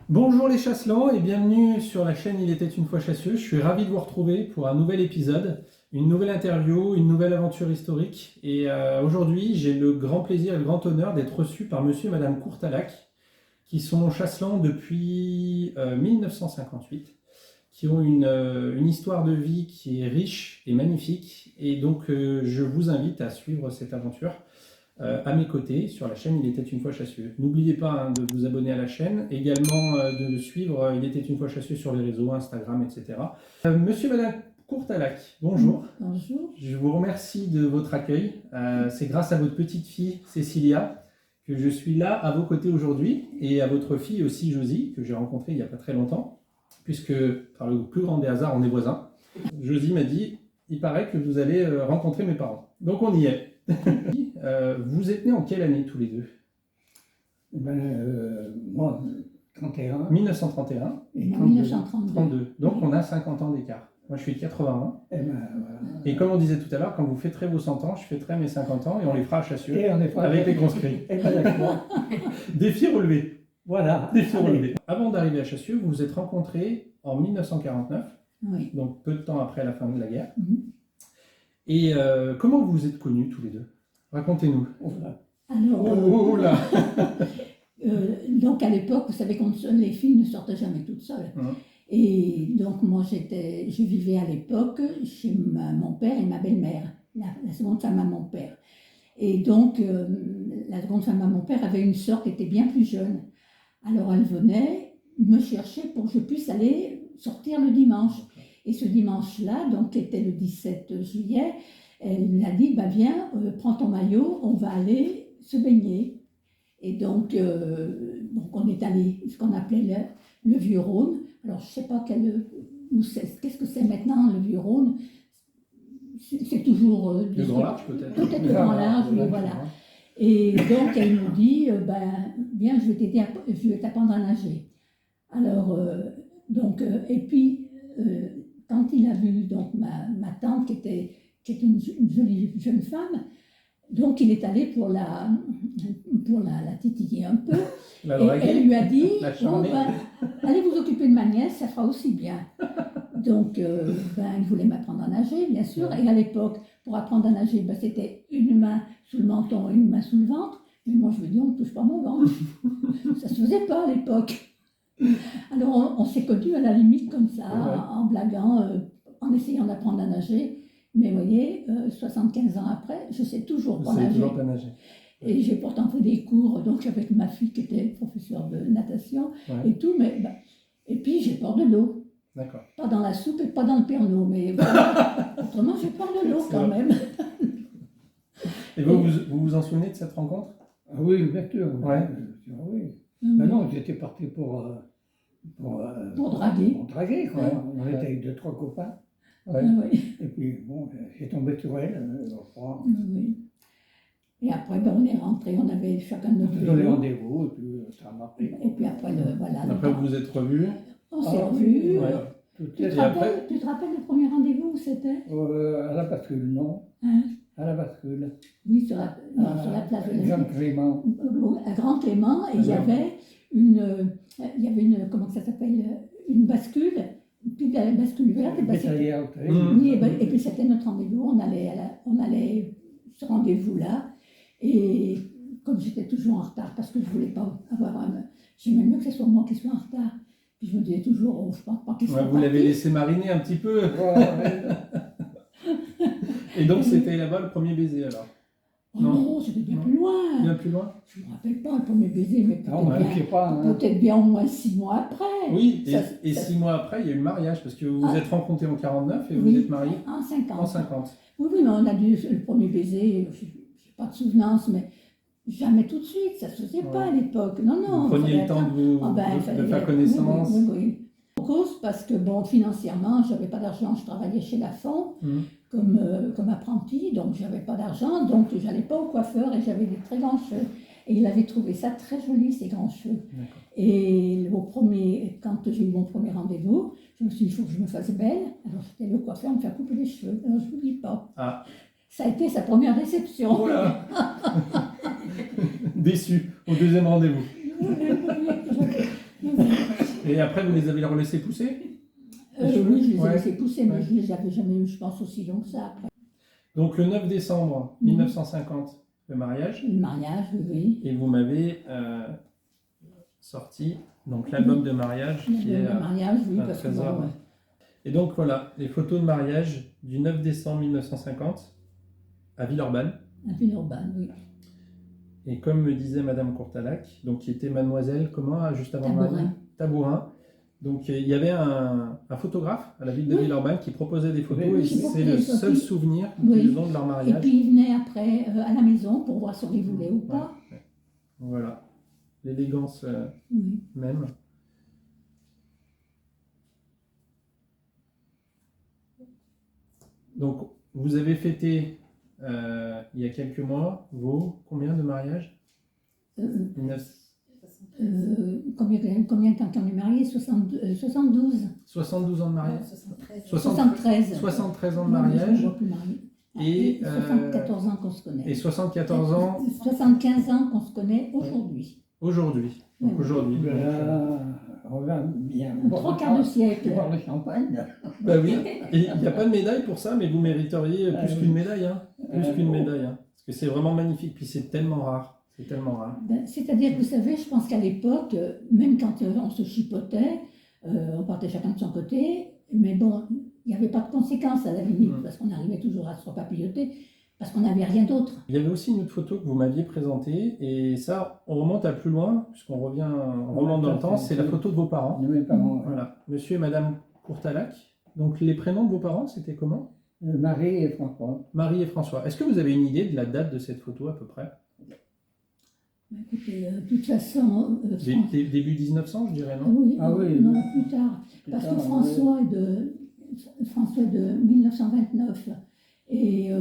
Bonjour les chasselants et bienvenue sur la chaîne Il était une fois chasseux. Je suis ravi de vous retrouver pour un nouvel épisode, une nouvelle interview, une nouvelle aventure historique. Et aujourd'hui, j'ai le grand plaisir et le grand honneur d'être reçu par monsieur et madame Courtalac, qui sont chasselants depuis 1958, qui ont une histoire de vie qui est riche et magnifique. Et donc, je vous invite à suivre cette aventure à mes côtés sur la chaîne Il était une fois chasseux. N'oubliez pas de vous abonner à la chaîne, également de suivre Il était une fois chasseux sur les réseaux, Instagram, etc. Monsieur et Madame Courtalac, bonjour. Bonjour. Je vous remercie de votre accueil. C'est grâce à votre petite fille Cécilia que je suis là à vos côtés aujourd'hui, et à votre fille aussi Josie, que j'ai rencontrée il n'y a pas très longtemps, puisque par le plus grand des hasards, on est voisins. Josie m'a dit, il paraît que vous allez rencontrer mes parents. Donc on y est. Vous êtes nés en quelle année tous les deux? Moi, 31. 1931 Et 1932. 32. Donc on a 50 ans d'écart. Moi je suis de 81. Voilà. Et comme on disait tout à l'heure, quand vous fêterez vos 100 ans, je fêterai mes 50 ans et on les fera à Chassieux. Et on est pas Avec les grosses cris. d'accord. Défi relevé. Voilà. Défi relevé. Avant d'arriver à Chassieux, vous vous êtes rencontrés en 1949, Oui. donc peu de temps après la fin de la guerre. Mhm. Et comment vous vous êtes connus tous les deux? Racontez-nous. Voilà. Alors, Oh là donc à l'époque, vous savez que les filles ne sortaient jamais toutes seules. Mhm. Et donc moi, je vivais à l'époque chez mon père et ma belle-mère, la seconde femme à mon père. Et donc, la seconde femme à mon père avait une sœur qui était bien plus jeune. Alors elle venait me chercher pour que je puisse aller sortir le dimanche. Et ce dimanche-là, donc qui était le 17 juillet, elle m'a dit, bah viens, prends ton maillot, on va aller se baigner. Et donc on est allé, ce qu'on appelait le Vieux-Rhône. Alors je ne sais pas qu'est-ce que c'est maintenant le Vieux-Rhône. C'est toujours... Le Grand Large peut-être. Peut-être le Grand Large, mais voilà. Et donc elle nous dit, viens, je vais t'aider, je vais t'apprendre à nager. Alors, et puis, quand il a vu donc, ma tante, qui était une jolie jeune femme, donc il est allé pour la titiller un peu. La Et draguer. elle lui a dit, La charmer. allez vous occuper de ma nièce, ça fera aussi bien. Donc, il voulait m'apprendre à nager, bien sûr. Et à l'époque, pour apprendre à nager, c'était une main sous le menton et une main sous le ventre. Mais moi, je me dis, on ne touche pas mon ventre. Ça ne se faisait pas à l'époque. Alors, on s'est connus à la limite comme ça, en blaguant, en essayant d'apprendre à nager. Mais vous voyez, 75 ans après, je ne sais toujours pas Vous savez nager. toujours pas nager. Et j'ai pourtant fait des cours donc avec ma fille qui était professeure de natation Ouais. et tout. Et puis, j'ai peur de l'eau. D'accord. Pas dans la soupe et pas dans le perno, mais voilà. Autrement, j'ai peur de l'eau C'est quand vrai. même. Et vous en souvenez de cette rencontre? Ah oui, bien sûr. Ouais. Oui. Non, j'étais parti pour draguer. Pour draguer, quoi. Ouais. On était avec 2-3 copains. Ouais. Oui, Et puis, bon, j'ai tombé sur elle. oui. Et après, on est rentrés, on avait chacun On notre faisait les vélo. rendez-vous, et puis ça m'a pris. Et puis après, le Après, temps. vous vous êtes revus. On s'est revus. Ouais. Tout Tu est te Et après rappelles le premier rendez-vous où c'était? à la bascule, non. Hein? À la bascule. Oui, sur la place de la Jean Clément. à Grand Clément, et il y avait une, comment ça s'appelle, une bascule, puis la bascule verte, et Bétaillère, vous savez. Mhm. oui, et puis c'était notre rendez-vous, on allait ce rendez-vous-là, et comme j'étais toujours en retard, parce que je ne voulais pas j'aimais mieux que ce soit moi qui sois en retard, puis je me disais toujours, oh, je ne pense pas qu'il soit Ouais, vous l'avez parti. laissé mariner un petit peu. Voilà, ouais. Et donc, c'était là-bas le premier baiser alors? Oh Non. non, c'était bien plus loin. Bien plus loin? Je ne me rappelle pas le premier baiser, mais Non, on ne peut-être bien, pas. Hein. peut-être bien au moins 6 mois après. Oui, et Ça- 6 mois après, il y a eu le mariage, parce que vous vous Ah. êtes rencontrés en 49 et vous Oui, êtes mariés en 50. en 50. Oui, mais on a dû, le premier baiser, je n'ai pas de souvenance, mais jamais tout de suite, ça ne se faisait pas à l'époque. Non, non. Vous preniez fallait le temps attendre. de Fallait- faire connaissance. Oui, oui, oui. En cause, parce que bon, financièrement, je n'avais pas d'argent, je travaillais chez Lafont Mhm. comme apprentie, donc je n'avais pas d'argent, donc je n'allais pas au coiffeur et j'avais des très grands cheveux. Et il avait trouvé ça très joli, ces grands cheveux. D'accord. Et quand j'ai eu mon premier rendez-vous, je me suis dit, il faut que je me fasse belle. Alors j'étais le coiffeur me faire couper les cheveux. Alors je ne vous dis pas. Ah. Ça a été sa première déception. Oh là Déçu au deuxième rendez-vous. Et après, vous les avez laissés pousser? Oui, je les ai Ouais. laissés pousser, mais Ouais. je les avais jamais eu, je pense, aussi long que ça après. Donc le 9 décembre 1950, le mariage. Le mariage, oui. Et vous m'avez sorti donc l'album de mariage qui est. Le mariage, oui, un parce que trésor. bon, ouais. Et donc voilà, les photos de mariage du 9 décembre 1950 à Villeurbanne. À Villeurbanne, oui. Et comme me disait Madame Courtalac, donc qui était mademoiselle, comment, juste avant le Tabourin. mariage Tabourin. Donc il y avait un photographe à la ville de Oui. Villeurbanne qui proposait des photos Oui, et qui c'est proposait le des seul photos. souvenir Oui. qu'ils ont de leur Et mariage. puis il venait après à la maison pour voir si on les voulait ou pas. Ouais. Voilà, l'élégance Oui. même. Donc, vous avez fêté il y a quelques mois vos combien de mariages? Euh, 19 combien de temps qu'on est mariés? 72. 72 ans de mariage. 73. 73 ans de Non, mais je ne mariage vois plus mariée. et, 74 ans qu'on se connaît. et 74 ans 75 ans qu'on se connaît aujourd'hui. aujourd'hui. Donc Oui. aujourd'hui. Ouh là là, on va bien. Trois quarts de siècle. Boire le champagne. Bah oui, et il n'y a pas de médaille pour ça, mais vous mériteriez plus oui. qu'une médaille. Hein. Plus qu'une bon. médaille. Hein. Parce que c'est vraiment magnifique, puis c'est tellement rare. C'est tellement rare. Ben, c'est-à-dire que vous savez, je pense qu'à l'époque, même quand on se chipotait, on partait chacun de son côté, mais bon, il n'y avait pas de conséquences à la limite, Mm. parce qu'on arrivait toujours à se repapilloter, parce qu'on n'avait rien d'autre. Il y avait aussi une autre photo que vous m'aviez présentée, et ça, on remonte à plus loin, puisqu'on remonte dans le temps, c'est la photo de vos parents. De mes parents. Voilà, monsieur et madame Courtalac. Donc les prénoms de vos parents, c'était comment? Marie et François. Marie et François. Est-ce que vous avez une idée de la date de cette photo à peu près? Ben, écoutez, de toute façon, Début 1900, je dirais, non? oui, Ah oui. non, plus tard, parce que François est de 1929 et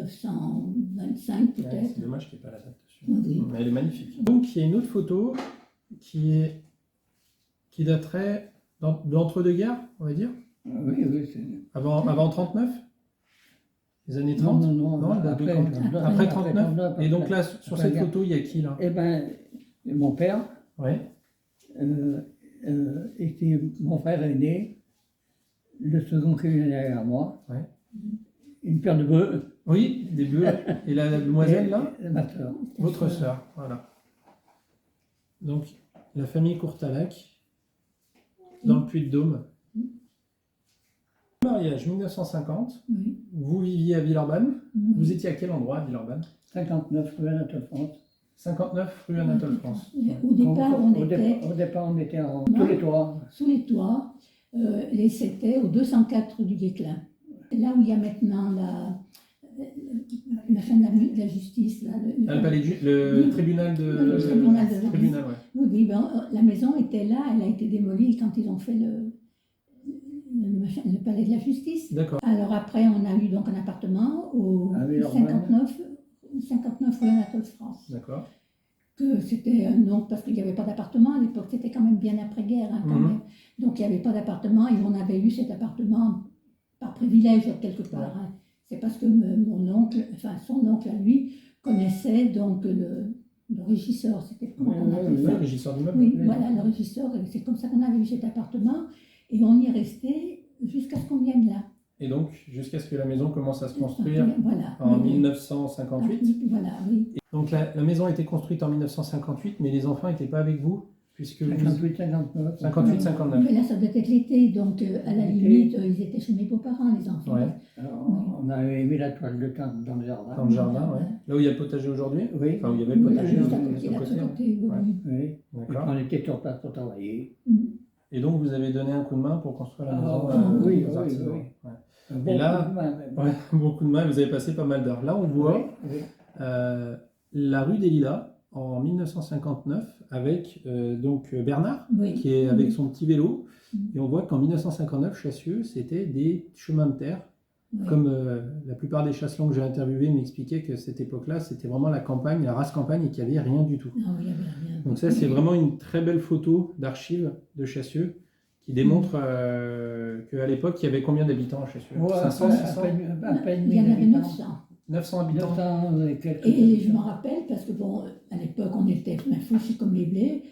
1925 Ouais, peut-être. c'est dommage qu'il n'y ait pas la date dessus. Oui. Mais elle est magnifique. Donc il y a une autre photo qui daterait d'entre-deux-guerres, on va dire, Oui, oui, c'est. avant 39, les années Non, 30. non, elle date de après, quand? Après 39. Et donc là, sur après cette guerre. photo, il y a qui là? Eh bien, mon père Ouais. était mon frère aîné, le second qui venait derrière moi, Ouais. une paire de bœufs. Oui, des bœufs. Et la demoiselle là? Et ma soeur. Votre sœur, voilà. Donc, la famille Courtalac, dans le Puy-de-Dôme. Mariage 1950, Oui. vous viviez à Villeurbanne. Oui. Vous étiez à quel endroit à Villeurbanne? 59 rue Anatole France. 59 rue Anatole France. Au départ, on était Au départ, on était en tous les toits. sous les toits, et c'était au 204 du Guesclin. Là où il y a maintenant la chaîne de la justice. Là, Le palais le Oui. tribunal de. Le tribunal de la tribunal, ouais. Oui, oui, ben, la maison était là, elle a été démolie quand ils ont fait le palais de la justice. D'accord. Alors après, on a eu donc un appartement au À Villeurbanne. 59 rue Anatole France. D'accord. Que c'était un nom, parce qu'il n'y avait pas d'appartement à l'époque, c'était quand même bien après-guerre. Hein, quand Mhm. même. Donc il n'y avait pas d'appartement et on avait eu cet appartement par privilège quelque part. Hein. C'est parce que mon oncle, enfin son oncle à lui, connaissait donc le régisseur. C'était comment on appelait Oui, ça? le régisseur d'immeuble. Oui, Oui. voilà, le régisseur. Et c'est comme ça qu'on avait eu cet appartement et on y est resté jusqu'à ce qu'on vienne là. Et donc, jusqu'à ce que la maison commence à se construire Voilà. en Oui, oui. 1958. Voilà, oui. Et donc, la maison a été construite en 1958, mais les enfants n'étaient pas avec vous, puisque vous... 58, 59. 58, 59. Mais là, ça devait être l'été, donc à la L'été. limite, ils étaient chez mes beaux-parents, les enfants. Ouais. Alors, on avait mis la toile de tente dans le jardin. Dans le jardin, ouais. Là où il y a le potager aujourd'hui? Oui. Enfin, où il y avait le Oui, potager, juste à hein, côté, sur là, le de ce côté, côté, hein. oui, Ouais. oui. Oui. Et D'accord. quand on était sur place pour travailler. Et donc, vous avez donné un coup de main pour construire la Ah, maison oui, aux oui, artisans. oui. Ouais. Un bon Et là- coup de main, même. Ouais, beaucoup de mains, vous avez passé pas mal d'heures. Là, on voit Oui, oui. la rue des Lilas en 1959 avec donc Bernard Oui. qui est avec Oui. son petit vélo. Mhm. Et on voit qu'en 1959, Chassieux, c'était des chemins de terre. Oui. Comme la plupart des chasselons que j'ai interviewés m'expliquaient que cette époque-là, c'était vraiment la campagne, la race campagne et qu'il n'y avait rien du tout. Non, il n'y avait rien. Donc ça, c'est vraiment une très belle photo d'archives de Chassieux qui démontre qu'à l'époque, il y avait combien d'habitants à Chassieux? Ouais, 500, 600? à peine Il y en 1000 avait habitants. 900. 900 habitants? 900 et quelques. Et je m'en rappelle parce que, bon, à l'époque, on était fauchés comme les blés.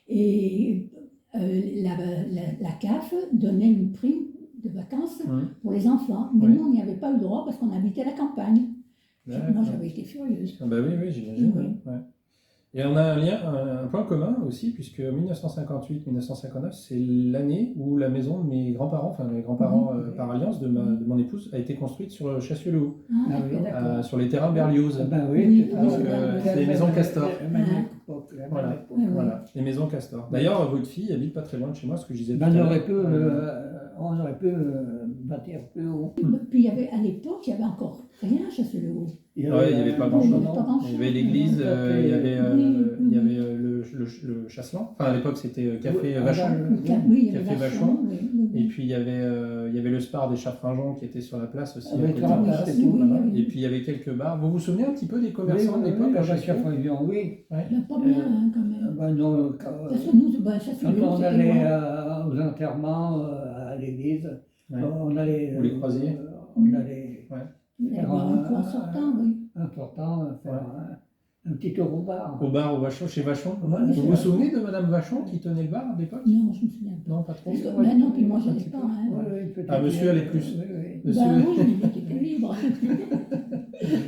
Et la CAF donnait une prime de vacances pour les enfants. Mais nous, on n'y avait pas le droit parce qu'on habitait la campagne. Moi, j'avais été furieuse. Ah bah oui, j'imagine. Oui. Ouais. Et on a un point commun aussi, puisque 1958-1959, c'est l'année où la maison de mes grands-parents, enfin mes grands-parents par alliance de mon épouse, a été construite sur Chassieux-le-Haut, Ah, d'accord. sur les terrains Berlioz. Ah ben Oui, oui, oui, c'est les maisons Castor. Voilà. Voilà, les maisons Castor. D'ailleurs, votre fille habite pas très loin de chez moi, ce que je disais tout Ben, à on l'heure. aurait pu bâtir plus haut. Puis il y avait, à l'époque, il n'y avait encore rien à Chasseux-le-Haut. Ouais, il n'y avait pas grand-chose. Il y avait l'église, il y avait le Chasselan. Enfin, à l'époque, c'était Café Vachon. Oui, il y avait Café Vachon. Vachon. Oui. Et puis, il y avait le Spar des Chafrinjons qui était sur la place aussi. Avec à côté. la place et Oui, tout. oui. Et puis, il y avait quelques bars. Vous vous souvenez un petit peu des commerçants de l'époque à Chassieux? Oui. Mais pas bien, hein, quand même. Ben non, Parce que nous, Chasseux-le-Haut, quand on c'était allait loin. aux enterrements à l'église, on allait. Vous les croisiez? On allait. Il y avait un coup en sortant, oui. Important, faire un petit tour au bar. Au bar, au Vachon, chez Vachon. Ouais, Vous c'est vous vrai. souvenez de Madame Vachon qui tenait le bar à l'époque? Non, je me souviens pas. Non, pas trop. Parce que, ben non, puis moi, je n'allais pas. Hein. Ah, monsieur allait plus. Monsieur- Ben oui, je me disais qu'il était libre.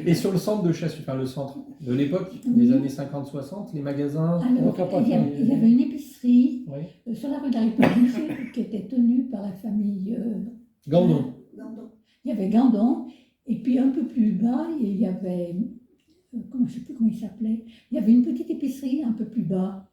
Et sur le centre de Chassieux, enfin le centre de l'époque, des années 50-60, les magasins. Alors, il y avait une épicerie Oui. sur la rue de la République qui était tenue par la famille Gandon. Il y avait Gandon, et puis un peu plus bas, il y avait, je ne sais plus comment il s'appelait, il y avait une petite épicerie un peu plus bas,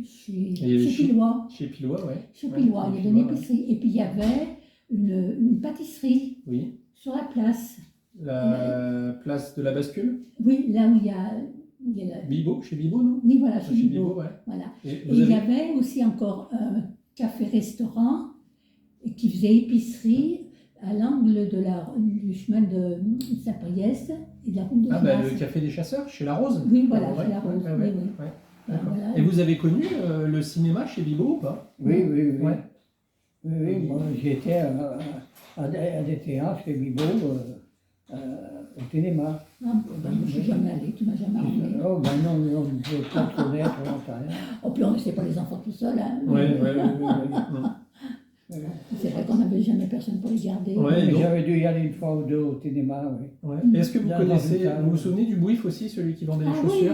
chez Pilois. Chez Pilois, oui. Chez Pilois, il y avait une épicerie, et puis il y avait une pâtisserie Oui. sur la place. La place de la bascule. Oui, là où il y a Bibo, chez Bibo, non? Oui, voilà, chez Chez Bibo. Bibo, ouais. Voilà. Et Et vous il y avez... avait aussi encore un café-restaurant qui faisait épicerie à l'angle du chemin de Saint-Priest et de la route de Ah, bah, Grasse. le café des chasseurs, chez La Rose. Oui, voilà, Ouais, chez La Rose. ouais, Oui, ouais, oui. ouais. Voilà, D'accord. voilà. Et vous avez connu le cinéma chez Bibo ou pas? Oui. Ouais. Oui, moi j'étais à des théâtres chez Bibo au cinéma. Ah, ben, je ne suis jamais allée, tu m'as jamais emmené. Oh ben non, on ne peut pas te connaître, on n'en sait rien. Oh, puis on ne laissait pas les enfants tout seuls. Hein. Oui. C'est vrai qu'on n'avait jamais personne pour les garder. Ouais. Mais donc- j'avais dû y aller une fois ou deux au cinéma, oui. Ouais. Est-ce que vous Dans connaissez, une salle. vous vous souvenez du Bouif aussi, celui qui vendait les Ah chaussures?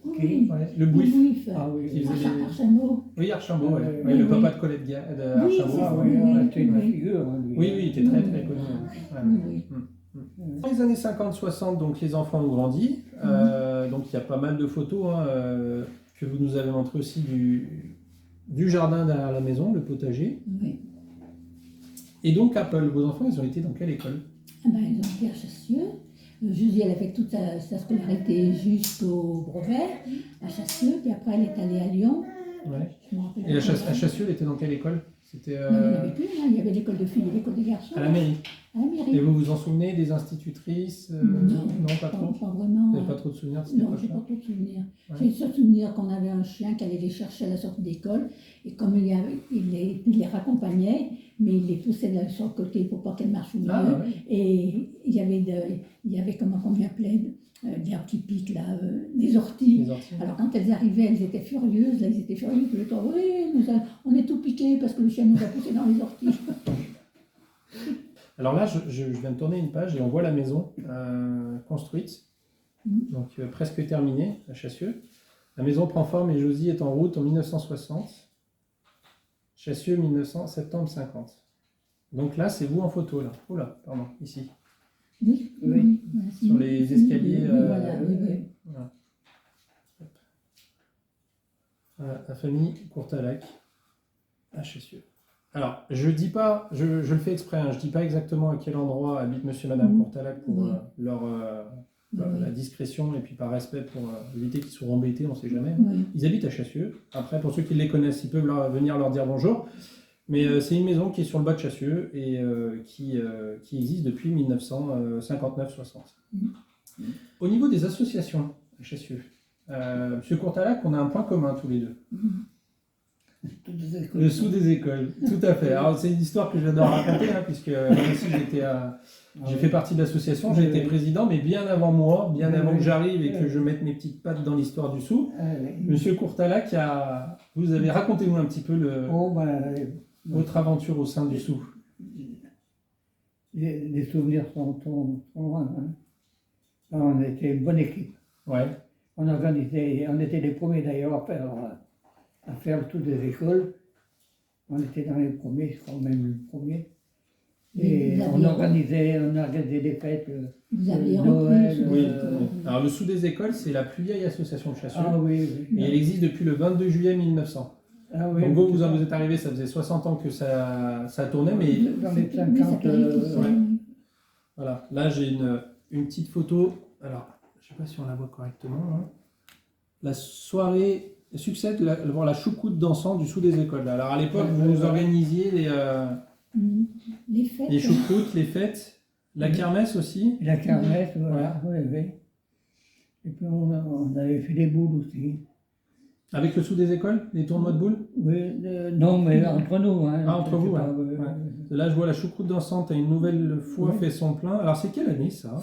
oui. Ouais. Le Bouif. Bouif. Ah oui. Qui faisait des- Archambault. Oui, Archambault, ouais. Ouais, Ouais, oui, le oui. papa de Colette de Oui, Archambault. c'est ça. Oui, oui, c'était une oui. figure, hein, lui. Oui, il était très très connu. Ouais. Oui. Dans les années 50-60, donc les enfants ont grandi. Donc il y a pas mal de photos que vous nous avez montrées aussi du jardin derrière la maison, le potager. Oui. Et donc Apple, vos enfants, ils ont été dans quelle école? Ah ben, ils ont été à Chassieux. Julie, elle a fait toute sa scolarité jusqu'au brevet à Chassieux, puis après elle est allée à Lyon. Ouais. Je me rappelle Et à pas. Chassieux, elle était dans quelle école? C'était Non, il n'y en avait plus, hein. Il y avait l'école de filles et l'école de garçons. à la mairie. À la mairie. Et vous vous en souvenez des institutrices? Non, pas trop. Pas vraiment. Vous n'avez pas trop de souvenirs de cette Non, époque-là? j'ai pas trop de souvenirs. Ouais. J'ai le seul souvenir qu'on avait un chien qui allait les chercher à la sortie d'école. Et comme il les raccompagnait, mais il les poussait sur le côté pour pas qu'elles marchent au milieu. Ah, ouais. Et il y avait comment on appelait, des petits pics, là, des orties. Les orties. Alors quand elles arrivaient, elles étaient furieuses. Là, ils étaient furieux tout le temps. Oui, on est tout piqué parce que le chien nous a poussé dans les orties. Alors là, je viens de tourner une page et on voit la maison construite, donc presque terminée à Chassieux. La maison prend forme et Josie est en route en 1960. Chassieux, septembre 50. Donc là, c'est vous en photo, là. Oh là, pardon, ici. Oui, Oui. Voilà, Sur les escaliers, voilà, oui. Voilà. Hop. Voilà, la famille Courtalac à Chassieux. Alors, je dis pas, je le fais exprès, hein, je dis pas exactement à quel endroit habite monsieur et madame Courtalac pour la discrétion et puis par respect pour éviter qu'ils soient embêtés, on ne sait jamais. Oui. Ils habitent à Chassieux. Après, pour ceux qui les connaissent, ils peuvent venir leur dire bonjour. Mais c'est une maison qui est sur le bas de Chassieux et qui existe depuis 1959-60. Au niveau des associations à Chassieux, monsieur Courtalac, on a un point commun tous les deux. Le sous des écoles, tout à fait. Alors c'est une histoire que j'adore raconter, hein, puisque moi aussi j'étais J'ai fait partie de l'association, j'ai été président, mais bien avant moi, bien avant que j'arrive et que je mette mes petites pattes dans l'histoire du sou. Monsieur Courtala, vous avez racontez-nous un petit peu votre aventure au sein du sou. Les souvenirs sont loin. Hein. On était une bonne équipe. Ouais. On était les premiers d'ailleurs à faire toutes les écoles. On était dans les premiers, je crois même le premier. Et on organisait des fêtes. Vous aviez Noël. Oui. Alors le Sou des écoles, c'est la plus vieille association de chasseurs. Ah oui. Et elle existe depuis le 22 juillet 1900. Ah oui. Donc vous en êtes arrivé, ça faisait 60 ans que ça tournait, mais dans les 50. voilà. Là j'ai une petite photo. Alors, je ne sais pas si on la voit correctement. Hein. La soirée succède la choucroute dansante du Sou des écoles. Alors à l'époque, vous organisiez les fêtes. Les choucroutes, les fêtes, la kermesse aussi. La kermesse, voilà. Oui. Et puis on avait fait des boules aussi. Avec le Sou des écoles, les tournois de boules? Oui, non, mais entre nous. Hein, entre vous, ouais. Là, je vois la choucroute dansante a une nouvelle fois fait son plein. Alors, c'est quelle année ça?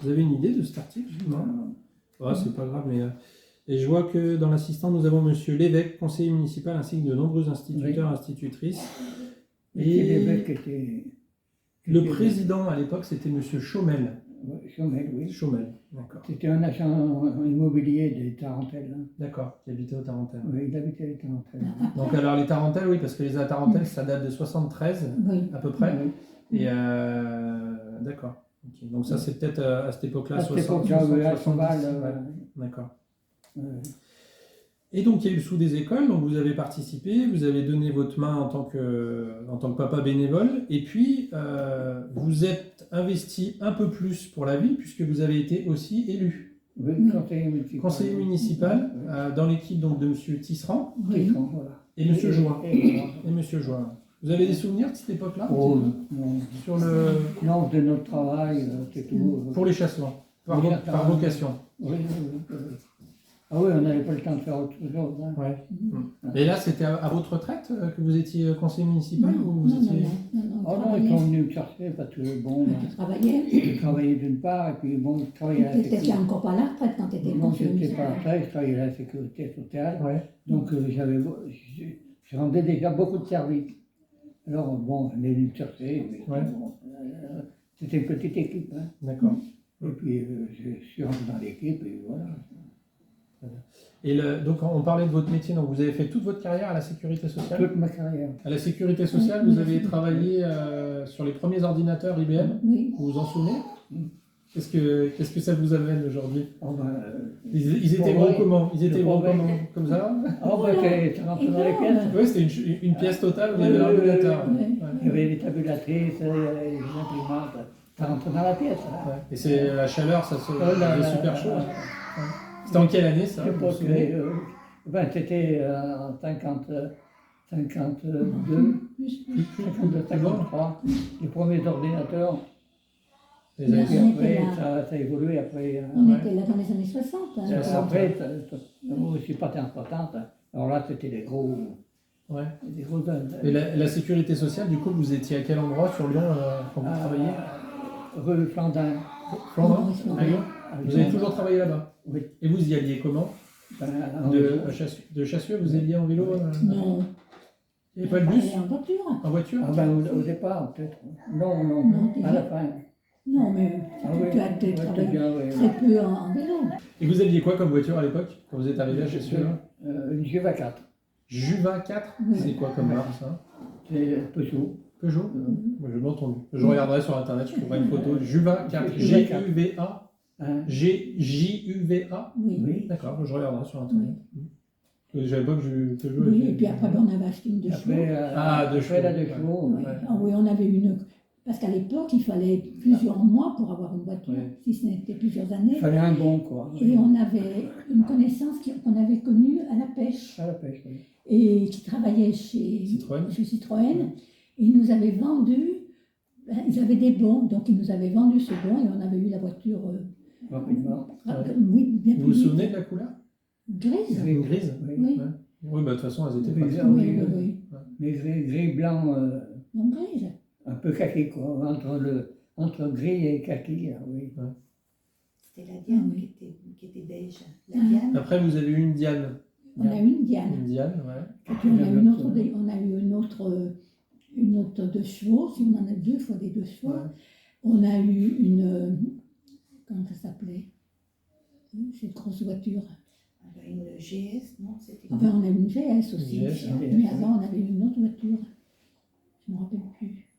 Vous avez une idée de cet article? Non. Oh, c'est pas grave, mais. Et je vois que dans l'assistant, nous avons monsieur l'évêque, conseiller municipal, ainsi que de nombreux instituteurs, institutrices. Et l'évêque était. Le président à l'époque, c'était monsieur Chaumel. Chaumel, oui. Chaumel, d'accord. C'était un agent immobilier des Tarentelles. Hein. D'accord, qui habitait aux Tarentelles. Oui, il habitait les Tarentelles. Donc alors les Tarentelles, oui, parce que les Tarentelles, ça date de 73 à peu près. Oui. Et d'accord. Okay. Donc ça c'est peut-être à cette époque-là, 70. D'accord. Et donc il y a eu le Sou des écoles, donc vous avez participé, vous avez donné votre main en tant que papa bénévole, et puis vous êtes investi un peu plus pour la ville, puisque vous avez été aussi élu. Oui, conseiller municipal dans l'équipe donc, de M. Tisserand voilà. Et M. Join. Et Monsieur Join. Vous avez des souvenirs de cette époque-là? Oh, non. Sur le... Non, de notre travail, c'est tout. Pour les chasseurs, par vocation. Oui. Ah oui, on n'avait pas le temps de faire autre chose. Hein. Ouais. Et là, c'était à votre retraite que vous étiez conseiller municipal ou vous étiez... Non, ils sont venus me chercher parce que bon. Tu travaillais d'une part, et puis bon, je travaillais à la sécurité. Tu n'étais encore pas à la retraite quand tu étais conseiller municipal. Non, je n'étais pas à la retraite, je travaillais à la sécurité sociale. Ouais. Donc je rendais déjà beaucoup de services. Alors bon, on est venu me chercher, mais bon, c'était une petite équipe. Hein. D'accord. Et puis je suis rentré dans l'équipe et voilà. Et donc on parlait de votre métier, donc vous avez fait toute votre carrière à la sécurité sociale? Toute ma carrière. À la sécurité sociale, vous avez travaillé sur les premiers ordinateurs IBM? Oui. Vous vous en souvenez? Qu'est-ce que ça vous amène aujourd'hui? Ils étaient gros comment? Ils étaient gros comment? Comme ça? Ça rentrait dans les pièces. Oui, c'était une pièce totale où il y avait l'ordinateur. Il y avait les tabulatrices, les imprimantes, ça rentrait dans la pièce. Et c'est la chaleur, ça se faisait super chaud. C'était en quelle année ça? C'était en 52, 53, les premiers ordinateurs. Ça a évolué après. On était là dans les années 60. Après, je suis parti en 60. Alors là, c'était des gros. Ouais. Des gros. Et la sécurité sociale, du coup, vous étiez à quel endroit sur Lyon quand vous travailliez? Rue Flandin. Flandin, à Lyon. Vous avez toujours travaillé là-bas? Oui. Et vous y alliez comment? De Chassieux, vous alliez en vélo? Non. Il n'y avait pas de bus? En voiture. En voiture? Au départ, peut-être. Non, à la fin. Non, mais tu as travaillé très peu en vélo. Et vous aviez quoi comme voiture à l'époque, quand vous êtes arrivé à Chassieux? Une Juva 4. Juva 4? C'est quoi comme marque ça? C'est Peugeot. Peugeot? Moi, je l'ai entendu. Je regarderai sur internet, je trouverai une photo. Juva 4. G-U-V-A? G-J-U-V-A? Oui. D'accord, je regarderai sur internet. J'avais pas que Peugeot. Oui, et puis après, on avait acheté une de chevaux. De chevaux. Oui, on avait une. Parce qu'à l'époque, il fallait plusieurs mois pour avoir une voiture, si ce n'était plusieurs années. Il fallait un bon, quoi. Et on avait une connaissance qu'on avait connue à la pêche. À la pêche, oui. Et qui travaillait chez Citroën. Et ils nous avaient vendu, ils avaient des bons, donc ils nous avaient vendu ce bon et on avait eu la voiture. Rapidement. Oui, bien. Vous vous souvenez de la couleur? Grise. Grise? Oui. Oui, bah de toute façon, elles étaient pas. Oui. Mais gris blanc. Non, grise. Un peu kaki, quoi, entre gris et kaki, ah oui. C'était la Diane qui était beige. La Diane. Après, vous avez eu une Diane. On a eu une Diane. Une Diane, ouais. Et puis on a eu une autre de chevaux, si on en a deux fois des 2 chevaux. Ouais. On a eu une, comment ça s'appelait? Cette grosse voiture. Une GS, non? C'était. Enfin, on a eu une GS aussi. Une GS, Mais avant, on avait une autre voiture. Je ne me rappelle plus.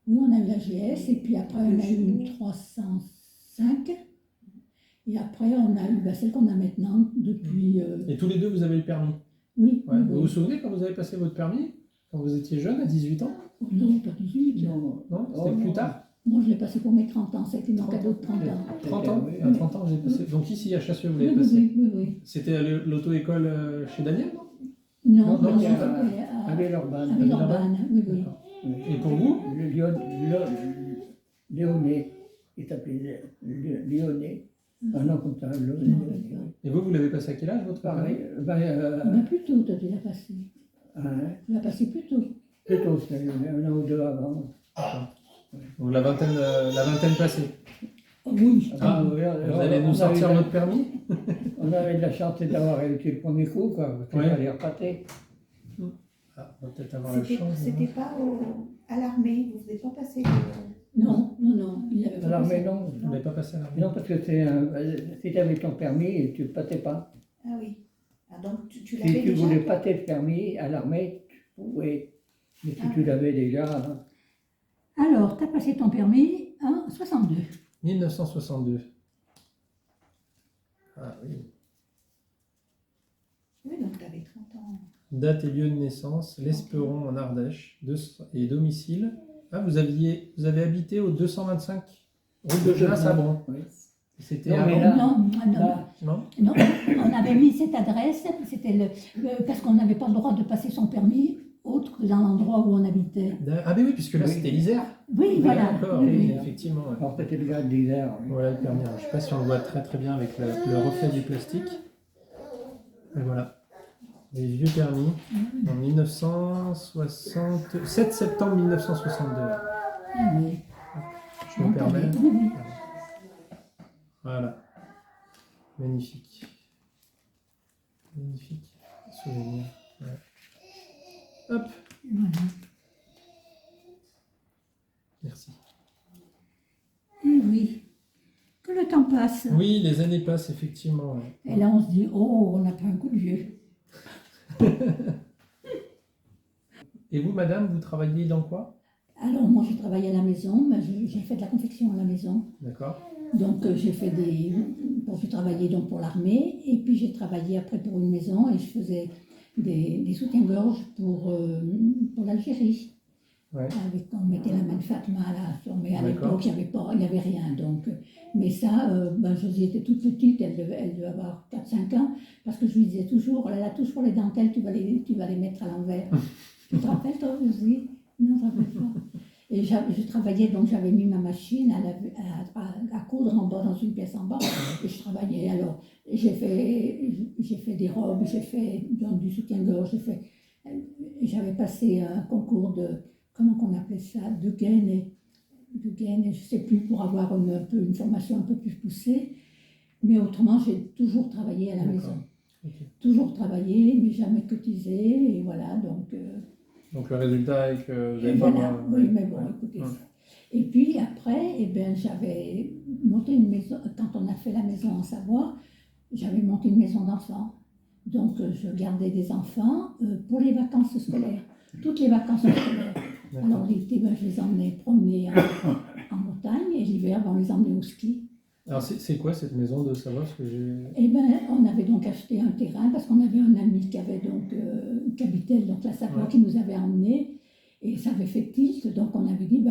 Oui, on a eu la GS, et puis après, on a eu une 305. Et après, on a eu celle qu'on a maintenant depuis. Et tous les deux, vous avez le permis. Oui, Ouais. oui, Vous oui. vous souvenez quand vous avez passé votre permis? Quand vous étiez jeune, à 18 ans? Oh non, pas 18. Non, Non? C'était plus tard? Moi, je l'ai passé pour mes 30 ans. C'était mon 30 cadeau de 30 ans. 30 ans? Oui. À 30 ans, vous avez passé. Donc ici, à Chassieux, vous Oui, l'avez oui, passé. oui, oui, oui. C'était à l'auto-école chez Daniel, non? Non, Non, non, c'était c'était à à Villeurbanne. Villeurbanne, oui, oui. D'accord. Et pour vous? Léoné, il s'appelait Léoné. Ah non, comme ça, Je me rappelle pas. Léoné. Et vous l'avez passé à quel âge, votre permis? Pareil, On a plus tôt, toi, tu l'as passé. hein, Tu l'as passé plus tôt. plutôt, c'était un an ou deux avant. D'accord. Donc la vingtaine passée. Oh, oui. Ah, oui, Vous allez nous sortir votre permis? On avait de la chance d'avoir réussi le premier coup, quoi, parce qu'il Ouais. fallait repâter. Ah, on va peut-être avoir la chance. C'était pas à l'armée, vous ne devez pas passer. Non, non, non. Il avait pas Alors, passé. mais non, Vous n'avez pas passé à l'armée? non, parce que si tu avais ton permis, tu ne pâtais pas. Ah oui. Ah, donc tu Si l'avais tu déjà. voulais pâter le permis à l'armée, tu pouvais. Mais si tu l'avais déjà, hein, Alors, tu as passé ton permis en 62. 1962. Ah oui. Oui, donc tu avais 30 ans. Date et lieu de naissance, l'Esperon en Ardèche, et domicile. Ah, vous avez habité au 225 route de Genasse à Bron. oui. C'était Non, mais avant? là- Non, non, là, Non? non. On avait mis cette adresse, c'était parce qu'on n'avait pas le droit de passer son permis autre que dans l'endroit où on habitait. Ah, mais oui, puisque là Oui. c'était l'Isère. Oui, voilà. D'accord, Oui, oui, oui. effectivement. Ouais. alors c'était le gars de l'hiver. Oui. Voilà le permis. Alors, je ne sais pas si on le voit très très bien avec le reflet du plastique. Et voilà. Les vieux permis en 1960, 7 septembre 1962. Ah oui. Je me permets. Oui, oui. Voilà. Magnifique. Magnifique. Souvenir. Ouais. Hop. Voilà. Merci. Et oui. Que le temps passe. Oui, les années passent effectivement. Ouais. Et là, on se dit, oh, on a pris un coup de vieux. Et vous, madame, vous travaillez dans quoi? Alors, moi, j'ai travaillé à la maison, mais j'ai fait de la confection à la maison. D'accord. Donc, j'ai travaillé donc pour l'armée, et puis j'ai travaillé après pour une maison, et je faisais des soutiens-gorge pour l'Algérie. Ouais. On mettait la main de Fatma là, mais à D'accord. l'époque, il n'y avait rien. Donc, mais ça, Josie était toute petite, elle devait avoir 4-5 ans, parce que je lui disais toujours, la touche pour les dentelles, tu vas les mettre à l'envers. Tu te rappelles, toi, Josie? Non, je ne me rappelle pas. Et je travaillais, donc j'avais mis ma machine à coudre en bas, dans une pièce en bas, et je travaillais. Alors, j'ai fait des robes, j'ai fait donc, du soutien-gorge, j'avais passé un concours de, comment qu'on appelait ça, de gaine, je ne sais plus, pour avoir une formation un peu plus poussée. Mais autrement, j'ai toujours travaillé à la D'accord. maison. Ok. Toujours travaillé, mais jamais cotisé, et voilà, donc... Donc le résultat est que vous Et avez pas voilà, moins- oui, mais bon, écoutez Ouais. ça. Et puis après, j'avais monté une maison, quand on a fait la maison en Savoie, j'avais monté une maison d'enfants. Donc je gardais des enfants pour les vacances scolaires, toutes les vacances scolaires. D'accord. Alors l'été, je les emmenais promener en montagne, et l'hiver, on les emmenait au ski. Alors c'est quoi cette maison de Savoie? Parce que j'ai... Et on avait donc acheté un terrain parce qu'on avait un ami qui habitait donc la Savoie, Ouais. qui nous avait emmenés, et ça avait fait tilt, donc on avait dit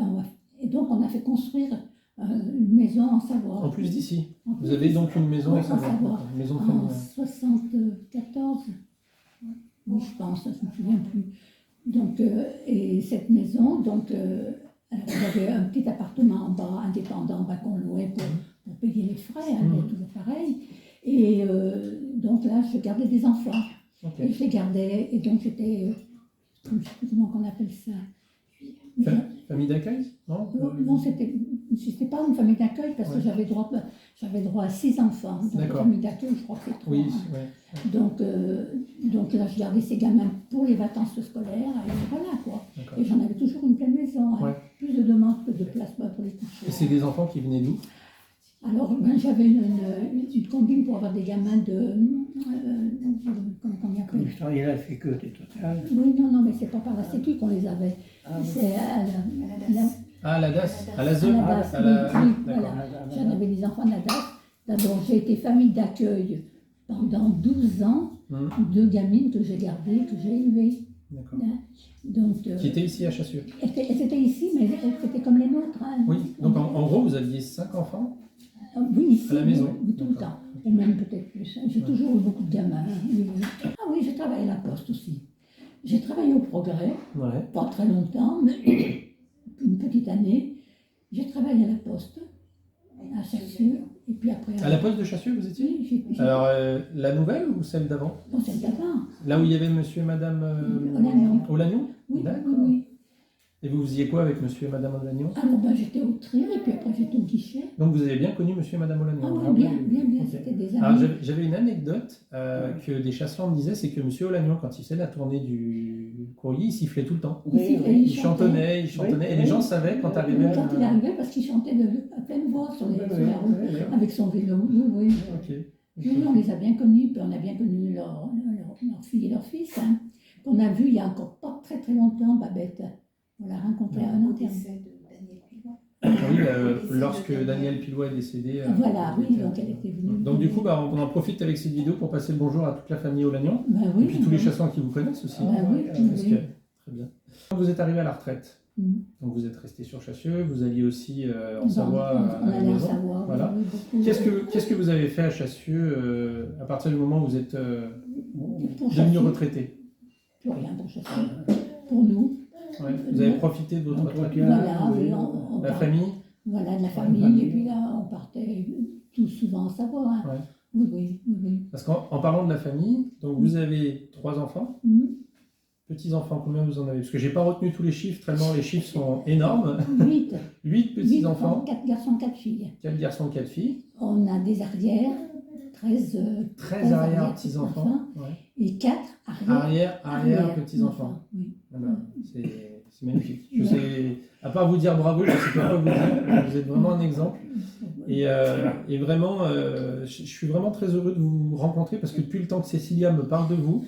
et donc on a fait construire une maison en Savoie. En plus d'ici. En plus Vous avez donc une maison Oui, à Savoie. en Savoie. Une maison En familiale. 74, oui, je pense, je ne me souviens plus. Donc, et cette maison, donc, alors, il y avait un petit appartement en bas, indépendant, qu'on louait pour payer les frais, hein, mais toujours pareil. Et donc là, je gardais des enfants. Ok. Et je les gardais, et donc j'étais, je ne sais plus comment on appelle ça, Famille d'accueil? Non? Non, c'était pas une famille d'accueil parce que Ouais. j'avais droit à 6 enfants. Donc, la D'accord. famille d'accueil, je crois que c'est 3. Oui, hein. ouais, Donc là, je gardais ces gamins pour les vacances scolaires. Et voilà quoi. d'accord. Et j'en avais toujours une pleine maison. Hein. Ouais. Plus de demandes que de place pour les coucher. Et c'est des enfants qui venaient d'où? Alors, j'avais une combine pour avoir des gamins de. Comment on Comme appelle? je travaillais à la sécurité totale. Oui, non, mais c'est pas par la Sécu qu'on les avait. Ah, oui. C'est à la- Ah, à la DAS, à la à ZEU. la DAS, à la- oui, D'accord. voilà. J'en avais des enfants de la DAS. D'abord, j'ai été famille d'accueil pendant 12 ans, Hum, 2 gamines que j'ai gardées, que j'ai élevées. D'accord. Donc, Qui était ici à Chassieux. elles étaient ici, mais elles étaient comme les nôtres. Hein. Oui, donc en gros, vous aviez 5 enfants? Oui, ici, À la maison. oui, tout le D'accord. temps. Ou même peut-être plus. Hein. J'ai toujours eu beaucoup de gamins. Hein. Oui, oui. Ah oui, j'ai travaillé à la Poste aussi. J'ai travaillé au Progrès, Ouais. pas très longtemps, mais une petite année. J'ai travaillé à la Poste, à Chassieux, et puis après... À la Poste de Chassieux, vous étiez? Oui, Alors, la nouvelle ou celle d'avant? Non, celle d'avant. Là où il y avait monsieur et madame Olagnon. Olagnon? Oui, D'accord. oui, oui. Et vous faisiez quoi avec monsieur et madame Olagnon? Alors, ben, j'étais au tri, et puis après, j'étais au guichet. Donc vous avez bien connu monsieur et madame Ah Olagnon? oui, bien, bien, bien, Ok. c'était des Alors amis. j'avais une anecdote que des chasseurs me disaient, c'est que monsieur Olagnon, quand il faisait la tournée du courrier, il sifflait tout le temps. Il sifflait, Il chantonnait, et les gens savaient quand arrivait... Quand il arrivait, parce qu'il chantait à pleine voix sur la route, avec son vélo. Oui, oui. Ok. Oui, on les a bien connus, puis on a bien connu leur fille et leur fils, hein, qu'on a vu il y a encore pas très très longtemps, Babette. On l'a rencontrée à un Au enterrement. décès de Daniel Pilois. Oui, lorsque Daniel Pilois est décédé... Voilà, oui, était- donc elle était venue. Donc du coup, on en profite avec cette vidéo pour passer le bonjour à toute la famille Olagnon, Ben oui, et puis tous les chasseurs qui vous connaissent aussi. Ben oui, Parce oui. que- Très bien. Vous êtes arrivé à la retraite, Mhm. donc vous êtes resté sur Chassieux, vous alliez aussi en Bon, Savoie on à la allait en maison. Savoie, Voilà. oui, beaucoup. Qu'est-ce que vous avez fait à Chassieux à partir du moment où vous êtes Pour devenu Chassieux, retraité? plus rien pour Chassieux. Pour nous, Ouais. Vous avez profité de votre retraite? Entretien, voilà, oui. oui, on La partait- famille? Voilà, de la famille, famille. et puis là, on partait tout souvent en Savoie. Hein. Ouais. Oui, oui, oui, oui. Parce qu'en parlant de la famille, donc vous avez 3 enfants, Mhm. petits-enfants, combien vous en avez? Parce que j'ai pas retenu tous les chiffres, tellement les chiffres sont énormes. 8. 8 petits-enfants, 4 garçons, 4 filles. 4 garçons, 4 filles, On a des arrières, 13 13 arrière-petits-enfants, ouais. et 4 arrière. arrière petits-enfants. Oui. Ah bah, c'est magnifique. Je sais, à part vous dire bravo, je ne sais pas quoi vous dire. Vous êtes vraiment un exemple. Et vraiment, je suis vraiment très heureux de vous rencontrer parce que depuis le temps que Cécilia me parle de vous,